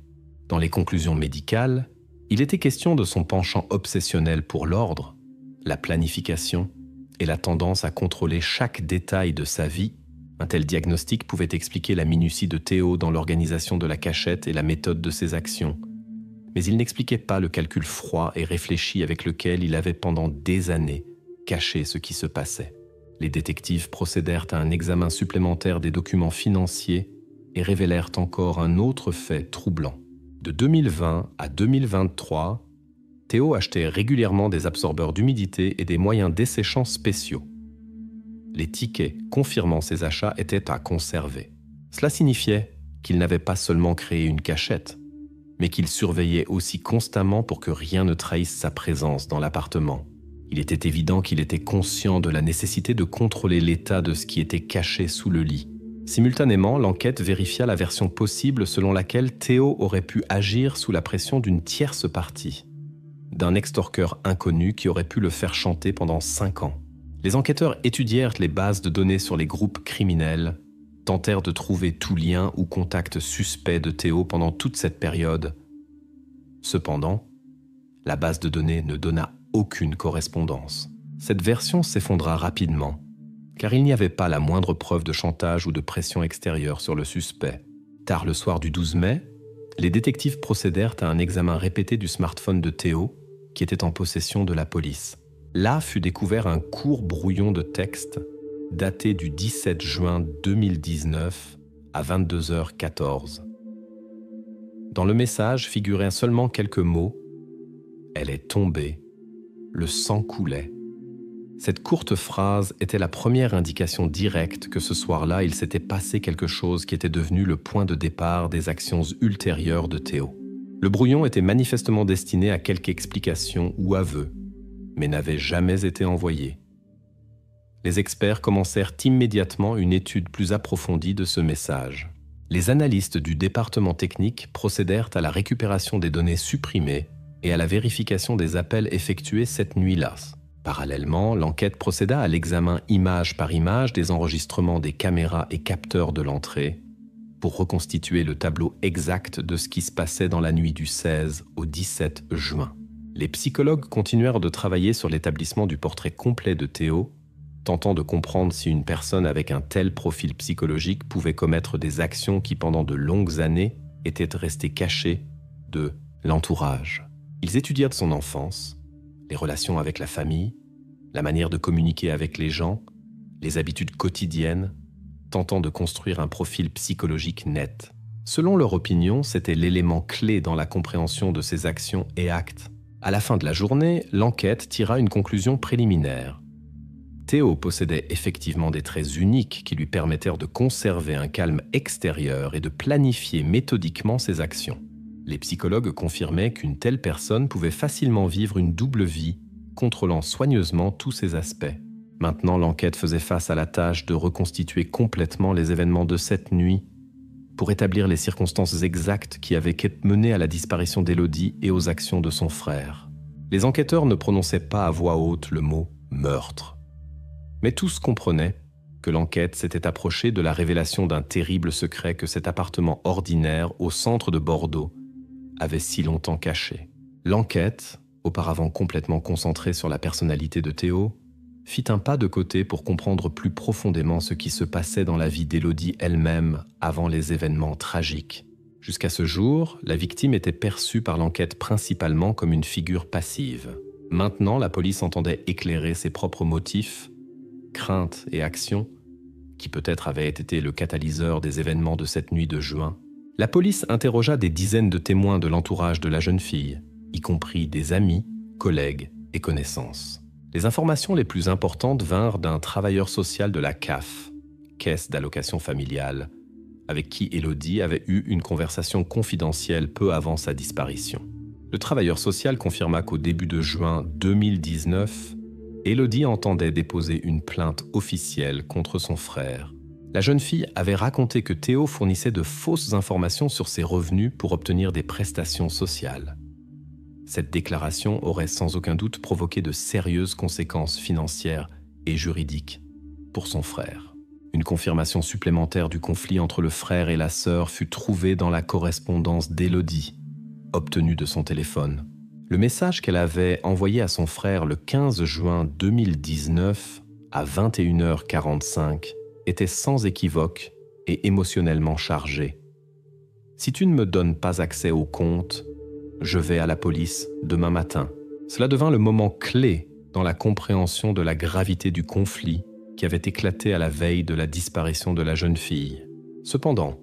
Dans les conclusions médicales, il était question de son penchant obsessionnel pour l'ordre, la planification et la tendance à contrôler chaque détail de sa vie. Un tel diagnostic pouvait expliquer la minutie de Théo dans l'organisation de la cachette et la méthode de ses actions. Mais il n'expliquait pas le calcul froid et réfléchi avec lequel il avait pendant des années caché ce qui se passait. Les détectives procédèrent à un examen supplémentaire des documents financiers et révélèrent encore un autre fait troublant. De 2020 à 2023, Théo achetait régulièrement des absorbeurs d'humidité et des moyens desséchants spéciaux. Les tickets confirmant ces achats étaient à conserver. Cela signifiait qu'il n'avait pas seulement créé une cachette, mais qu'il surveillait aussi constamment pour que rien ne trahisse sa présence dans l'appartement. Il était évident qu'il était conscient de la nécessité de contrôler l'état de ce qui était caché sous le lit. Simultanément, l'enquête vérifia la version possible selon laquelle Théo aurait pu agir sous la pression d'une tierce partie, d'un extorqueur inconnu qui aurait pu le faire chanter pendant 5 ans. Les enquêteurs étudièrent les bases de données sur les groupes criminels, tentèrent de trouver tout lien ou contact suspect de Théo pendant toute cette période. Cependant, la base de données ne donna aucune correspondance. Cette version s'effondra rapidement, car il n'y avait pas la moindre preuve de chantage ou de pression extérieure sur le suspect. Tard le soir du 12 mai, les détectives procédèrent à un examen répété du smartphone de Théo, qui était en possession de la police. Là fut découvert un court brouillon de texte daté du 17 juin 2019 à 22h14. Dans le message figuraient seulement quelques mots « Elle est tombée, le sang coulait ». Cette courte phrase était la première indication directe que ce soir-là, il s'était passé quelque chose qui était devenu le point de départ des actions ultérieures de Théo. Le brouillon était manifestement destiné à quelque explication ou aveu, mais n'avait jamais été envoyé. Les experts commencèrent immédiatement une étude plus approfondie de ce message. Les analystes du département technique procédèrent à la récupération des données supprimées et à la vérification des appels effectués cette nuit-là. Parallèlement, l'enquête procéda à l'examen image par image des enregistrements des caméras et capteurs de l'entrée pour reconstituer le tableau exact de ce qui se passait dans la nuit du 16 au 17 juin. Les psychologues continuèrent de travailler sur l'établissement du portrait complet de Théo tentant de comprendre si une personne avec un tel profil psychologique pouvait commettre des actions qui, pendant de longues années, étaient restées cachées de l'entourage. Ils étudièrent son enfance, les relations avec la famille, la manière de communiquer avec les gens, les habitudes quotidiennes, tentant de construire un profil psychologique net. Selon leur opinion, c'était l'élément clé dans la compréhension de ses actions et actes. À la fin de la journée, l'enquête tira une conclusion préliminaire. Théo possédait effectivement des traits uniques qui lui permettèrent de conserver un calme extérieur et de planifier méthodiquement ses actions. Les psychologues confirmaient qu'une telle personne pouvait facilement vivre une double vie, contrôlant soigneusement tous ses aspects. Maintenant, l'enquête faisait face à la tâche de reconstituer complètement les événements de cette nuit pour établir les circonstances exactes qui avaient mené à la disparition d'Élodie et aux actions de son frère. Les enquêteurs ne prononçaient pas à voix haute le mot « meurtre ». Mais tous comprenaient que l'enquête s'était approchée de la révélation d'un terrible secret que cet appartement ordinaire au centre de Bordeaux avait si longtemps caché. L'enquête, auparavant complètement concentrée sur la personnalité de Théo, fit un pas de côté pour comprendre plus profondément ce qui se passait dans la vie d'Élodie elle-même avant les événements tragiques. Jusqu'à ce jour, la victime était perçue par l'enquête principalement comme une figure passive. Maintenant, la police entendait éclairer ses propres motifs, craintes et actions, qui peut-être avaient été le catalyseur des événements de cette nuit de juin. La police interrogea des dizaines de témoins de l'entourage de la jeune fille, y compris des amis, collègues et connaissances. Les informations les plus importantes vinrent d'un travailleur social de la CAF, Caisse d'allocation familiale, avec qui Élodie avait eu une conversation confidentielle peu avant sa disparition. Le travailleur social confirma qu'au début de juin 2019, Élodie entendait déposer une plainte officielle contre son frère. La jeune fille avait raconté que Théo fournissait de fausses informations sur ses revenus pour obtenir des prestations sociales. Cette déclaration aurait sans aucun doute provoqué de sérieuses conséquences financières et juridiques pour son frère. Une confirmation supplémentaire du conflit entre le frère et la sœur fut trouvée dans la correspondance d'Élodie, obtenue de son téléphone. Le message qu'elle avait envoyé à son frère le 15 juin 2019 à 21h45 était sans équivoque et émotionnellement chargé. « Si tu ne me donnes pas accès au compte, je vais à la police demain matin. » Cela devint le moment clé dans la compréhension de la gravité du conflit qui avait éclaté à la veille de la disparition de la jeune fille. Cependant,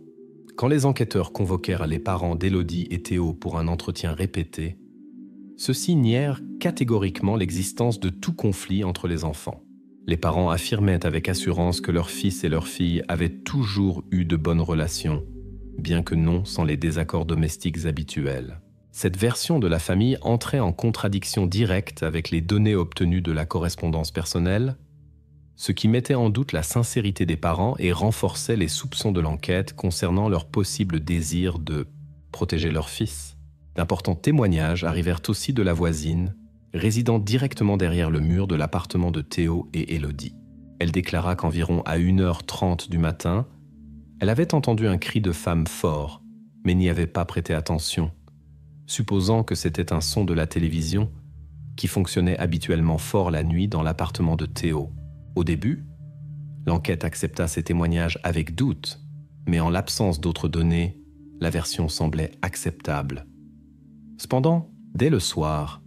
quand les enquêteurs convoquèrent les parents d'Élodie et Théo pour un entretien répété, ceux-ci nièrent catégoriquement l'existence de tout conflit entre les enfants. Les parents affirmaient avec assurance que leur fils et leur fille avaient toujours eu de bonnes relations, bien que non sans les désaccords domestiques habituels. Cette version de la famille entrait en contradiction directe avec les données obtenues de la correspondance personnelle, ce qui mettait en doute la sincérité des parents et renforçait les soupçons de l'enquête concernant leur possible désir de protéger leur fils. D'importants témoignages arrivèrent aussi de la voisine, résidant directement derrière le mur de l'appartement de Théo et Élodie. Elle déclara qu'environ à 1h30 du matin, elle avait entendu un cri de femme fort, mais n'y avait pas prêté attention, supposant que c'était un son de la télévision qui fonctionnait habituellement fort la nuit dans l'appartement de Théo. Au début, l'enquête accepta ces témoignages avec doute, mais en l'absence d'autres données, la version semblait acceptable. Cependant, dès le soir,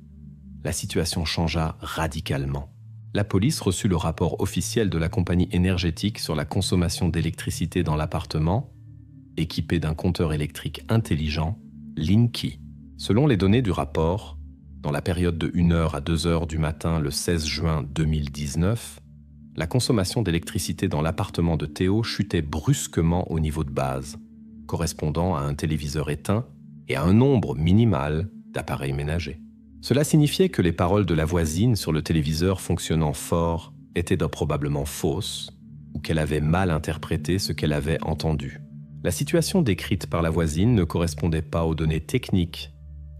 la situation changea radicalement. La police reçut le rapport officiel de la compagnie énergétique sur la consommation d'électricité dans l'appartement, équipé d'un compteur électrique intelligent, Linky. Selon les données du rapport, dans la période de 1h à 2h du matin le 16 juin 2019, la consommation d'électricité dans l'appartement de Théo chutait brusquement au niveau de base, correspondant à un téléviseur éteint et à un nombre minimal d'appareils ménagers. Cela signifiait que les paroles de la voisine sur le téléviseur fonctionnant fort étaient probablement fausses ou qu'elle avait mal interprété ce qu'elle avait entendu. La situation décrite par la voisine ne correspondait pas aux données techniques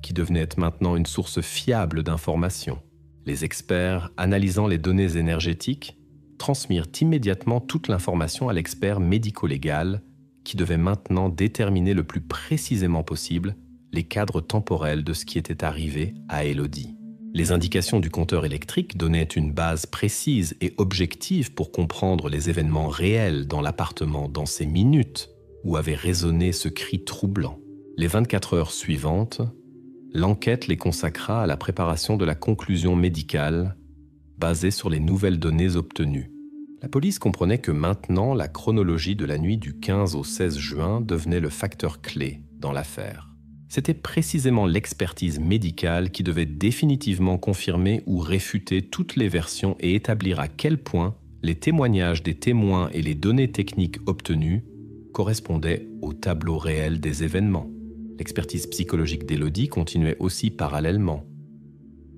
qui devenaient être maintenant une source fiable d'informations. Les experts analysant les données énergétiques transmirent immédiatement toute l'information à l'expert médico-légal qui devait maintenant déterminer le plus précisément possible les cadres temporels de ce qui était arrivé à Élodie. Les indications du compteur électrique donnaient une base précise et objective pour comprendre les événements réels dans l'appartement dans ces minutes où avait résonné ce cri troublant. Les 24 heures suivantes, l'enquête les consacra à la préparation de la conclusion médicale basée sur les nouvelles données obtenues. La police comprenait que maintenant, la chronologie de la nuit du 15 au 16 juin devenait le facteur clé dans l'affaire. C'était précisément l'expertise médicale qui devait définitivement confirmer ou réfuter toutes les versions et établir à quel point les témoignages des témoins et les données techniques obtenues correspondaient au tableau réel des événements. L'expertise psychologique d'Élodie continuait aussi parallèlement.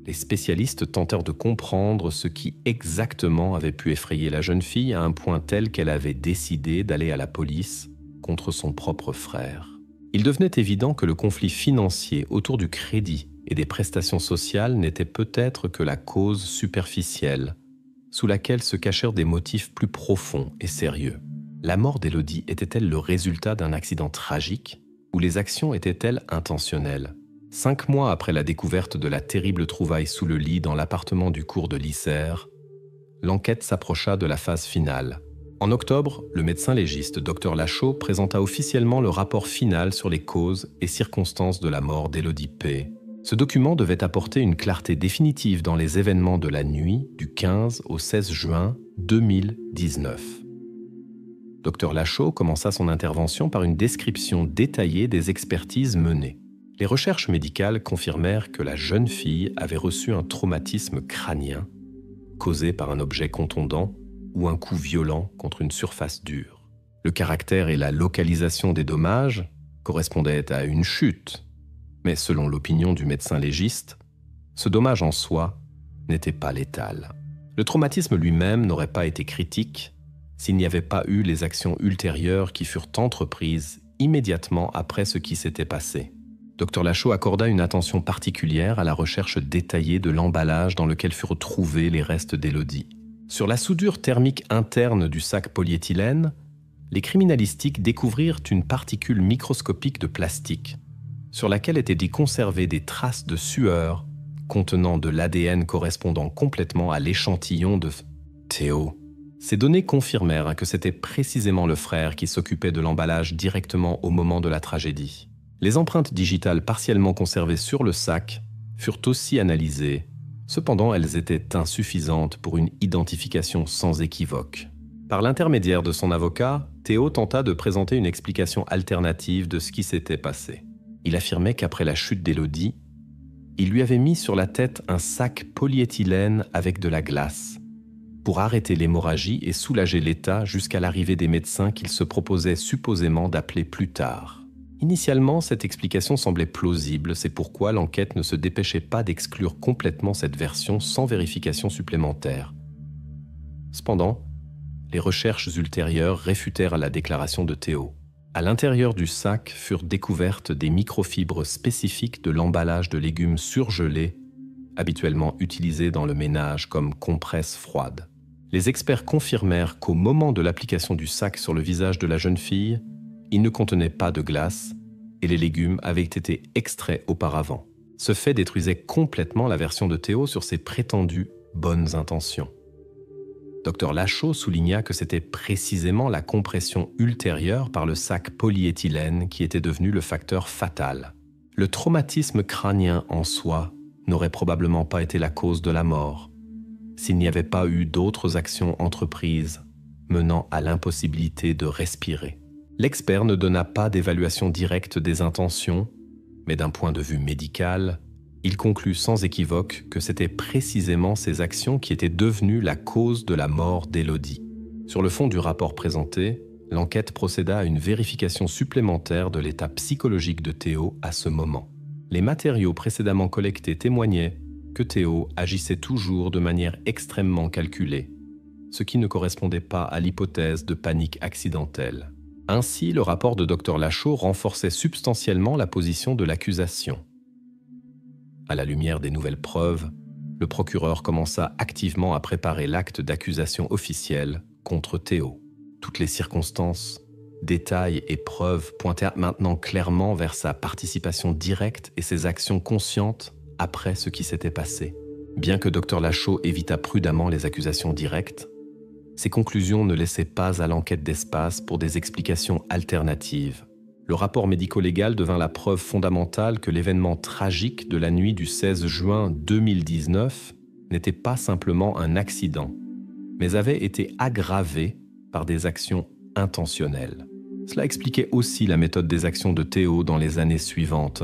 Les spécialistes tentèrent de comprendre ce qui exactement avait pu effrayer la jeune fille à un point tel qu'elle avait décidé d'aller à la police contre son propre frère. Il devenait évident que le conflit financier autour du crédit et des prestations sociales n'était peut-être que la cause superficielle, sous laquelle se cachèrent des motifs plus profonds et sérieux. La mort d'Élodie était-elle le résultat d'un accident tragique ou les actions étaient-elles intentionnelles ? 5 mois après la découverte de la terrible trouvaille sous le lit dans l'appartement du cours de l'Isère, l'enquête s'approcha de la phase finale. En octobre, le médecin légiste Dr Lachaud présenta officiellement le rapport final sur les causes et circonstances de la mort d'Élodie P. Ce document devait apporter une clarté définitive dans les événements de la nuit du 15 au 16 juin 2019. Dr Lachaud commença son intervention par une description détaillée des expertises menées. Les recherches médicales confirmèrent que la jeune fille avait reçu un traumatisme crânien causé par un objet contondant ou un coup violent contre une surface dure. Le caractère et la localisation des dommages correspondaient à une chute, mais selon l'opinion du médecin légiste, ce dommage en soi n'était pas létal. Le traumatisme lui-même n'aurait pas été critique s'il n'y avait pas eu les actions ultérieures qui furent entreprises immédiatement après ce qui s'était passé. Dr Lachaud accorda une attention particulière à la recherche détaillée de l'emballage dans lequel furent trouvés les restes d'Élodie. Sur la soudure thermique interne du sac polyéthylène, les criminalistiques découvrirent une particule microscopique de plastique, sur laquelle étaient conservées des traces de sueur contenant de l'ADN correspondant complètement à l'échantillon de Théo. Ces données confirmèrent que c'était précisément le frère qui s'occupait de l'emballage directement au moment de la tragédie. Les empreintes digitales partiellement conservées sur le sac furent aussi analysées. Cependant, elles étaient insuffisantes pour une identification sans équivoque. Par l'intermédiaire de son avocat, Théo tenta de présenter une explication alternative de ce qui s'était passé. Il affirmait qu'après la chute d'Élodie, il lui avait mis sur la tête un sac polyéthylène avec de la glace pour arrêter l'hémorragie et soulager l'état jusqu'à l'arrivée des médecins qu'il se proposait supposément d'appeler plus tard. Initialement, cette explication semblait plausible, c'est pourquoi l'enquête ne se dépêchait pas d'exclure complètement cette version sans vérification supplémentaire. Cependant, les recherches ultérieures réfutèrent la déclaration de Théo. À l'intérieur du sac furent découvertes des microfibres spécifiques de l'emballage de légumes surgelés, habituellement utilisés dans le ménage comme compresse froide. Les experts confirmèrent qu'au moment de l'application du sac sur le visage de la jeune fille, il ne contenait pas de glace et les légumes avaient été extraits auparavant. Ce fait détruisait complètement la version de Théo sur ses prétendues bonnes intentions. Dr Lachaud souligna que c'était précisément la compression ultérieure par le sac polyéthylène qui était devenu le facteur fatal. Le traumatisme crânien en soi n'aurait probablement pas été la cause de la mort s'il n'y avait pas eu d'autres actions entreprises menant à l'impossibilité de respirer. L'expert ne donna pas d'évaluation directe des intentions, mais d'un point de vue médical, il conclut sans équivoque que c'était précisément ces actions qui étaient devenues la cause de la mort d'Élodie. Sur le fond du rapport présenté, l'enquête procéda à une vérification supplémentaire de l'état psychologique de Théo à ce moment. Les matériaux précédemment collectés témoignaient que Théo agissait toujours de manière extrêmement calculée, ce qui ne correspondait pas à l'hypothèse de panique accidentelle. Ainsi, le rapport de Dr Lachaud renforçait substantiellement la position de l'accusation. À la lumière des nouvelles preuves, le procureur commença activement à préparer l'acte d'accusation officiel contre Théo. Toutes les circonstances, détails et preuves pointèrent maintenant clairement vers sa participation directe et ses actions conscientes après ce qui s'était passé. Bien que Dr Lachaud évita prudemment les accusations directes, ses conclusions ne laissaient pas à l'enquête d'espace pour des explications alternatives. Le rapport médico-légal devint la preuve fondamentale que l'événement tragique de la nuit du 16 juin 2019 n'était pas simplement un accident, mais avait été aggravé par des actions intentionnelles. Cela expliquait aussi la méthode des actions de Théo dans les années suivantes.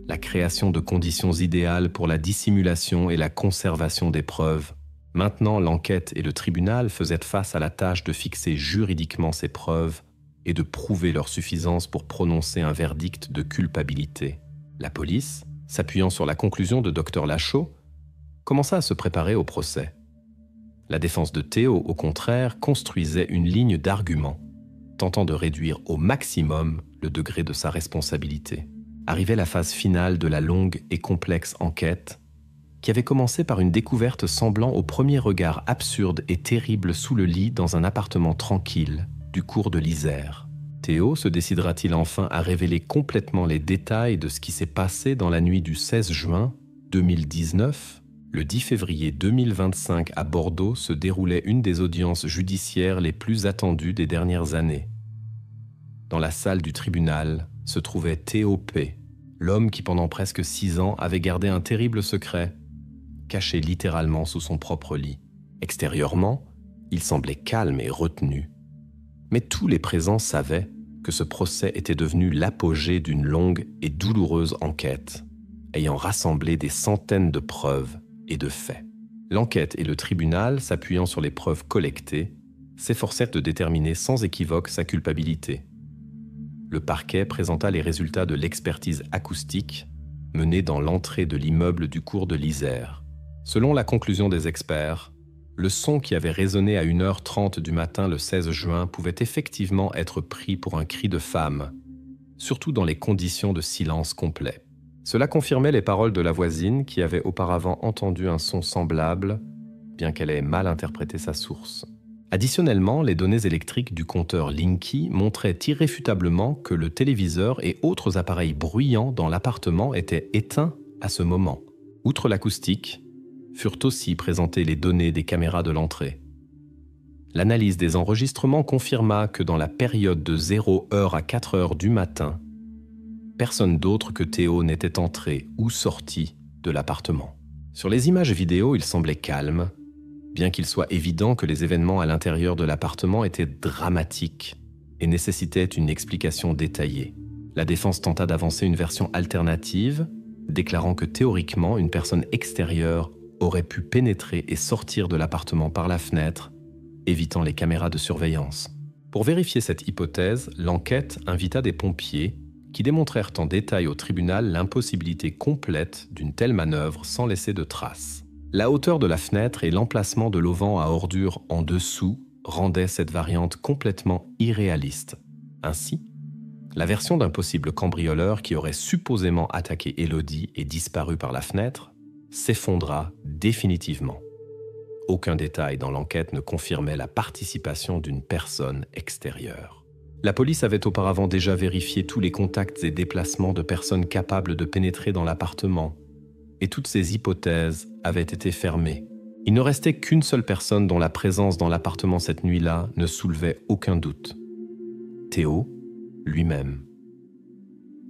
La création de conditions idéales pour la dissimulation et la conservation des preuves. Maintenant, l'enquête et le tribunal faisaient face à la tâche de fixer juridiquement ces preuves et de prouver leur suffisance pour prononcer un verdict de culpabilité. La police, s'appuyant sur la conclusion de Dr Lachaud, commença à se préparer au procès. La défense de Théo, au contraire, construisait une ligne d'arguments, tentant de réduire au maximum le degré de sa responsabilité. Arrivait la phase finale de la longue et complexe enquête, qui avait commencé par une découverte semblant au premier regard absurde et terrible sous le lit dans un appartement tranquille du cours de l'Isère. Théo se décidera-t-il enfin à révéler complètement les détails de ce qui s'est passé dans la nuit du 16 juin 2019 ? Le 10 février 2025 à Bordeaux se déroulait une des audiences judiciaires les plus attendues des dernières années. Dans la salle du tribunal se trouvait Théo P., l'homme qui pendant presque 6 ans avait gardé un terrible secret, caché littéralement sous son propre lit. Extérieurement, il semblait calme et retenu. Mais tous les présents savaient que ce procès était devenu l'apogée d'une longue et douloureuse enquête, ayant rassemblé des centaines de preuves et de faits. L'enquête et le tribunal, s'appuyant sur les preuves collectées, s'efforcèrent de déterminer sans équivoque sa culpabilité. Le parquet présenta les résultats de l'expertise acoustique menée dans l'entrée de l'immeuble du cours de l'Isère. Selon la conclusion des experts, le son qui avait résonné à 1h30 du matin le 16 juin pouvait effectivement être pris pour un cri de femme, surtout dans les conditions de silence complet. Cela confirmait les paroles de la voisine qui avait auparavant entendu un son semblable, bien qu'elle ait mal interprété sa source. Additionnellement, les données électriques du compteur Linky montraient irréfutablement que le téléviseur et autres appareils bruyants dans l'appartement étaient éteints à ce moment. Outre l'acoustique, furent aussi présentées les données des caméras de l'entrée. L'analyse des enregistrements confirma que dans la période de 0h à 4h du matin, personne d'autre que Théo n'était entré ou sorti de l'appartement. Sur les images vidéo, il semblait calme, bien qu'il soit évident que les événements à l'intérieur de l'appartement étaient dramatiques et nécessitaient une explication détaillée. La défense tenta d'avancer une version alternative, déclarant que théoriquement, une personne extérieure aurait pu pénétrer et sortir de l'appartement par la fenêtre, évitant les caméras de surveillance. Pour vérifier cette hypothèse, l'enquête invita des pompiers qui démontrèrent en détail au tribunal l'impossibilité complète d'une telle manœuvre sans laisser de traces. La hauteur de la fenêtre et l'emplacement de l'auvent à ordures en dessous rendaient cette variante complètement irréaliste. Ainsi, la version d'un possible cambrioleur qui aurait supposément attaqué Élodie et disparu par la fenêtre s'effondra définitivement. Aucun détail dans l'enquête ne confirmait la participation d'une personne extérieure. La police avait auparavant déjà vérifié tous les contacts et déplacements de personnes capables de pénétrer dans l'appartement, et toutes ces hypothèses avaient été fermées. Il ne restait qu'une seule personne dont la présence dans l'appartement cette nuit-là ne soulevait aucun doute. Théo lui-même.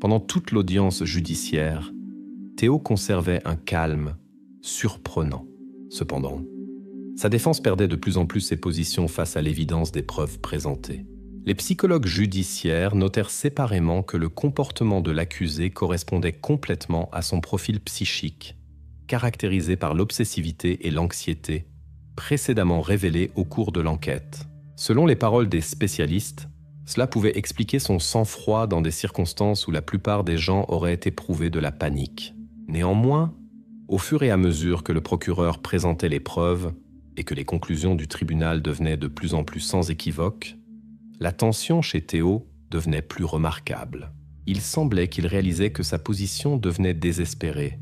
Pendant toute l'audience judiciaire, Théo conservait un calme surprenant. Cependant, sa défense perdait de plus en plus ses positions face à l'évidence des preuves présentées. Les psychologues judiciaires notèrent séparément que le comportement de l'accusé correspondait complètement à son profil psychique, caractérisé par l'obsessivité et l'anxiété, précédemment révélées au cours de l'enquête. Selon les paroles des spécialistes, cela pouvait expliquer son sang-froid dans des circonstances où la plupart des gens auraient éprouvé de la panique. Néanmoins, au fur et à mesure que le procureur présentait les preuves et que les conclusions du tribunal devenaient de plus en plus sans équivoque, la tension chez Théo devenait plus remarquable. Il semblait qu'il réalisait que sa position devenait désespérée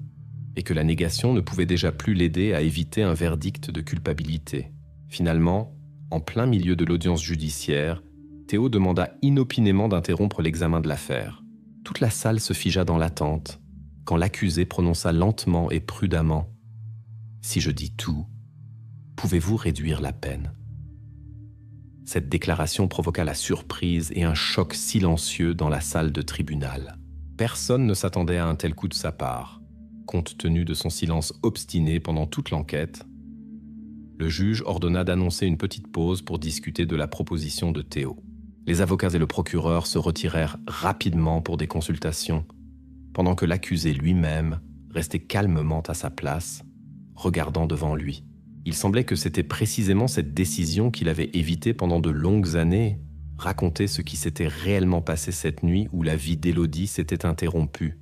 et que la négation ne pouvait déjà plus l'aider à éviter un verdict de culpabilité. Finalement, en plein milieu de l'audience judiciaire, Théo demanda inopinément d'interrompre l'examen de l'affaire. Toute la salle se figea dans l'attente, quand l'accusé prononça lentement et prudemment « Si je dis tout, pouvez-vous réduire la peine ?» Cette déclaration provoqua la surprise et un choc silencieux dans la salle de tribunal. Personne ne s'attendait à un tel coup de sa part. Compte tenu de son silence obstiné pendant toute l'enquête, le juge ordonna d'annoncer une petite pause pour discuter de la proposition de Théo. Les avocats et le procureur se retirèrent rapidement pour des consultations, pendant que l'accusé lui-même restait calmement à sa place, regardant devant lui. Il semblait que c'était précisément cette décision qu'il avait évitée pendant de longues années, raconter ce qui s'était réellement passé cette nuit où la vie d'Élodie s'était interrompue.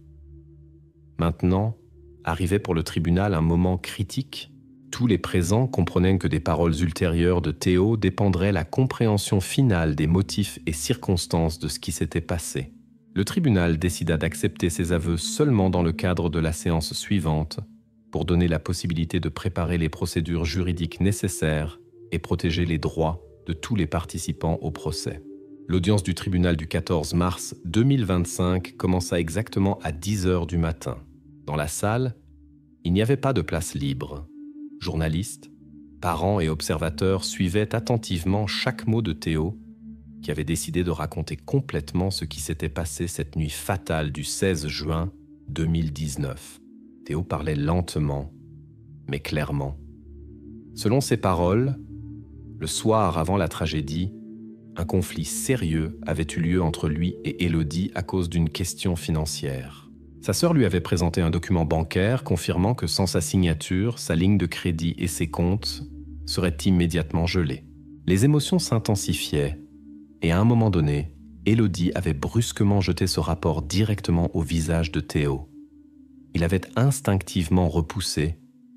Maintenant, arrivait pour le tribunal un moment critique. Tous les présents comprenaient que des paroles ultérieures de Théo dépendraient la compréhension finale des motifs et circonstances de ce qui s'était passé. Le tribunal décida d'accepter ses aveux seulement dans le cadre de la séance suivante, pour donner la possibilité de préparer les procédures juridiques nécessaires et protéger les droits de tous les participants au procès. L'audience du tribunal du 14 mars 2025 commença exactement à 10 h du matin. Dans la salle, il n'y avait pas de place libre. Journalistes, parents et observateurs suivaient attentivement chaque mot de Théo, qui avait décidé de raconter complètement ce qui s'était passé cette nuit fatale du 16 juin 2019. Théo parlait lentement, mais clairement. Selon ses paroles, le soir avant la tragédie, un conflit sérieux avait eu lieu entre lui et Élodie à cause d'une question financière. Sa sœur lui avait présenté un document bancaire confirmant que sans sa signature, sa ligne de crédit et ses comptes seraient immédiatement gelés. Les émotions s'intensifiaient et à un moment donné, Élodie avait brusquement jeté ce rapport directement au visage de Théo. Il avait instinctivement repoussé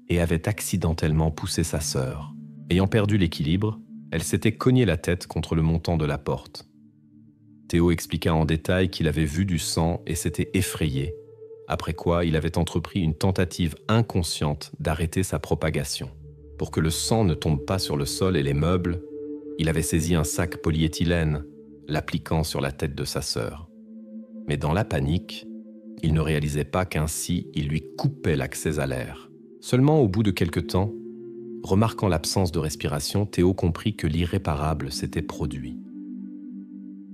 et avait accidentellement poussé sa sœur. Ayant perdu l'équilibre, elle s'était cognée la tête contre le montant de la porte. Théo expliqua en détail qu'il avait vu du sang et s'était effrayé, après quoi il avait entrepris une tentative inconsciente d'arrêter sa propagation. Pour que le sang ne tombe pas sur le sol et les meubles, il avait saisi un sac polyéthylène, l'appliquant sur la tête de sa sœur. Mais dans la panique, il ne réalisait pas qu'ainsi il lui coupait l'accès à l'air. Seulement au bout de quelque temps, remarquant l'absence de respiration, Théo comprit que l'irréparable s'était produit.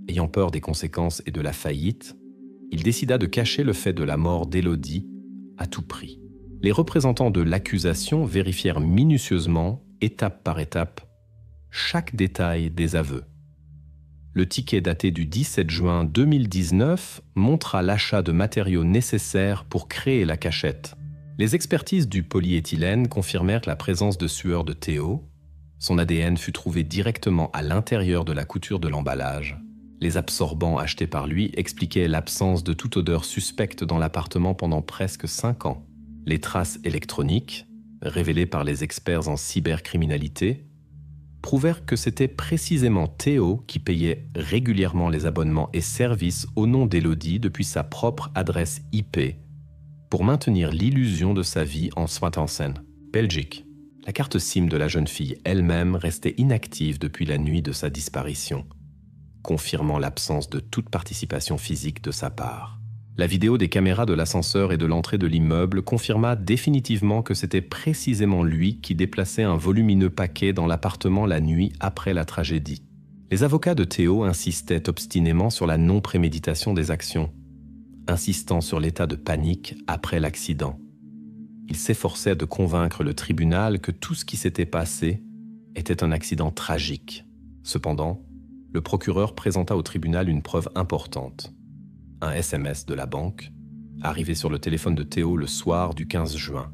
Ayant peur des conséquences et de la faillite, il décida de cacher le fait de la mort d'Élodie à tout prix. Les représentants de l'accusation vérifièrent minutieusement, étape par étape, chaque détail des aveux. Le ticket daté du 17 juin 2019 montra l'achat de matériaux nécessaires pour créer la cachette. Les expertises du polyéthylène confirmèrent la présence de sueur de Théo. Son ADN fut trouvé directement à l'intérieur de la couture de l'emballage. Les absorbants achetés par lui expliquaient l'absence de toute odeur suspecte dans l'appartement pendant presque 5 ans. Les traces électroniques, révélées par les experts en cybercriminalité, prouvèrent que c'était précisément Théo qui payait régulièrement les abonnements et services au nom d'Élodie depuis sa propre adresse IP pour maintenir l'illusion de sa vie en Swansea, Belgique. La carte SIM de la jeune fille elle-même restait inactive depuis la nuit de sa disparition, confirmant l'absence de toute participation physique de sa part. La vidéo des caméras de l'ascenseur et de l'entrée de l'immeuble confirma définitivement que c'était précisément lui qui déplaçait un volumineux paquet dans l'appartement la nuit après la tragédie. Les avocats de Théo insistaient obstinément sur la non-préméditation des actions, insistant sur l'état de panique après l'accident. Ils s'efforçaient de convaincre le tribunal que tout ce qui s'était passé était un accident tragique. Cependant, le procureur présenta au tribunal une preuve importante. Un SMS de la banque, arrivé sur le téléphone de Théo le soir du 15 juin.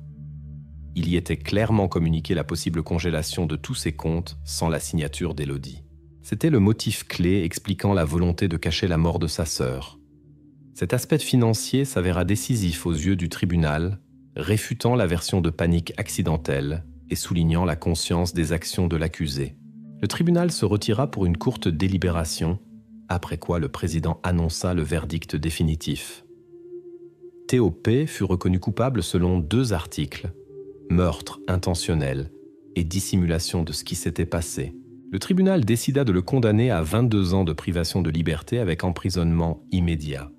Il y était clairement communiqué la possible congélation de tous ses comptes sans la signature d'Élodie. C'était le motif clé expliquant la volonté de cacher la mort de sa sœur. Cet aspect financier s'avéra décisif aux yeux du tribunal, réfutant la version de panique accidentelle et soulignant la conscience des actions de l'accusé. Le tribunal se retira pour une courte délibération, après quoi le président annonça le verdict définitif. Théo P. fut reconnu coupable selon 2 articles, meurtre intentionnel et dissimulation de ce qui s'était passé. Le tribunal décida de le condamner à 22 ans de privation de liberté avec emprisonnement immédiat.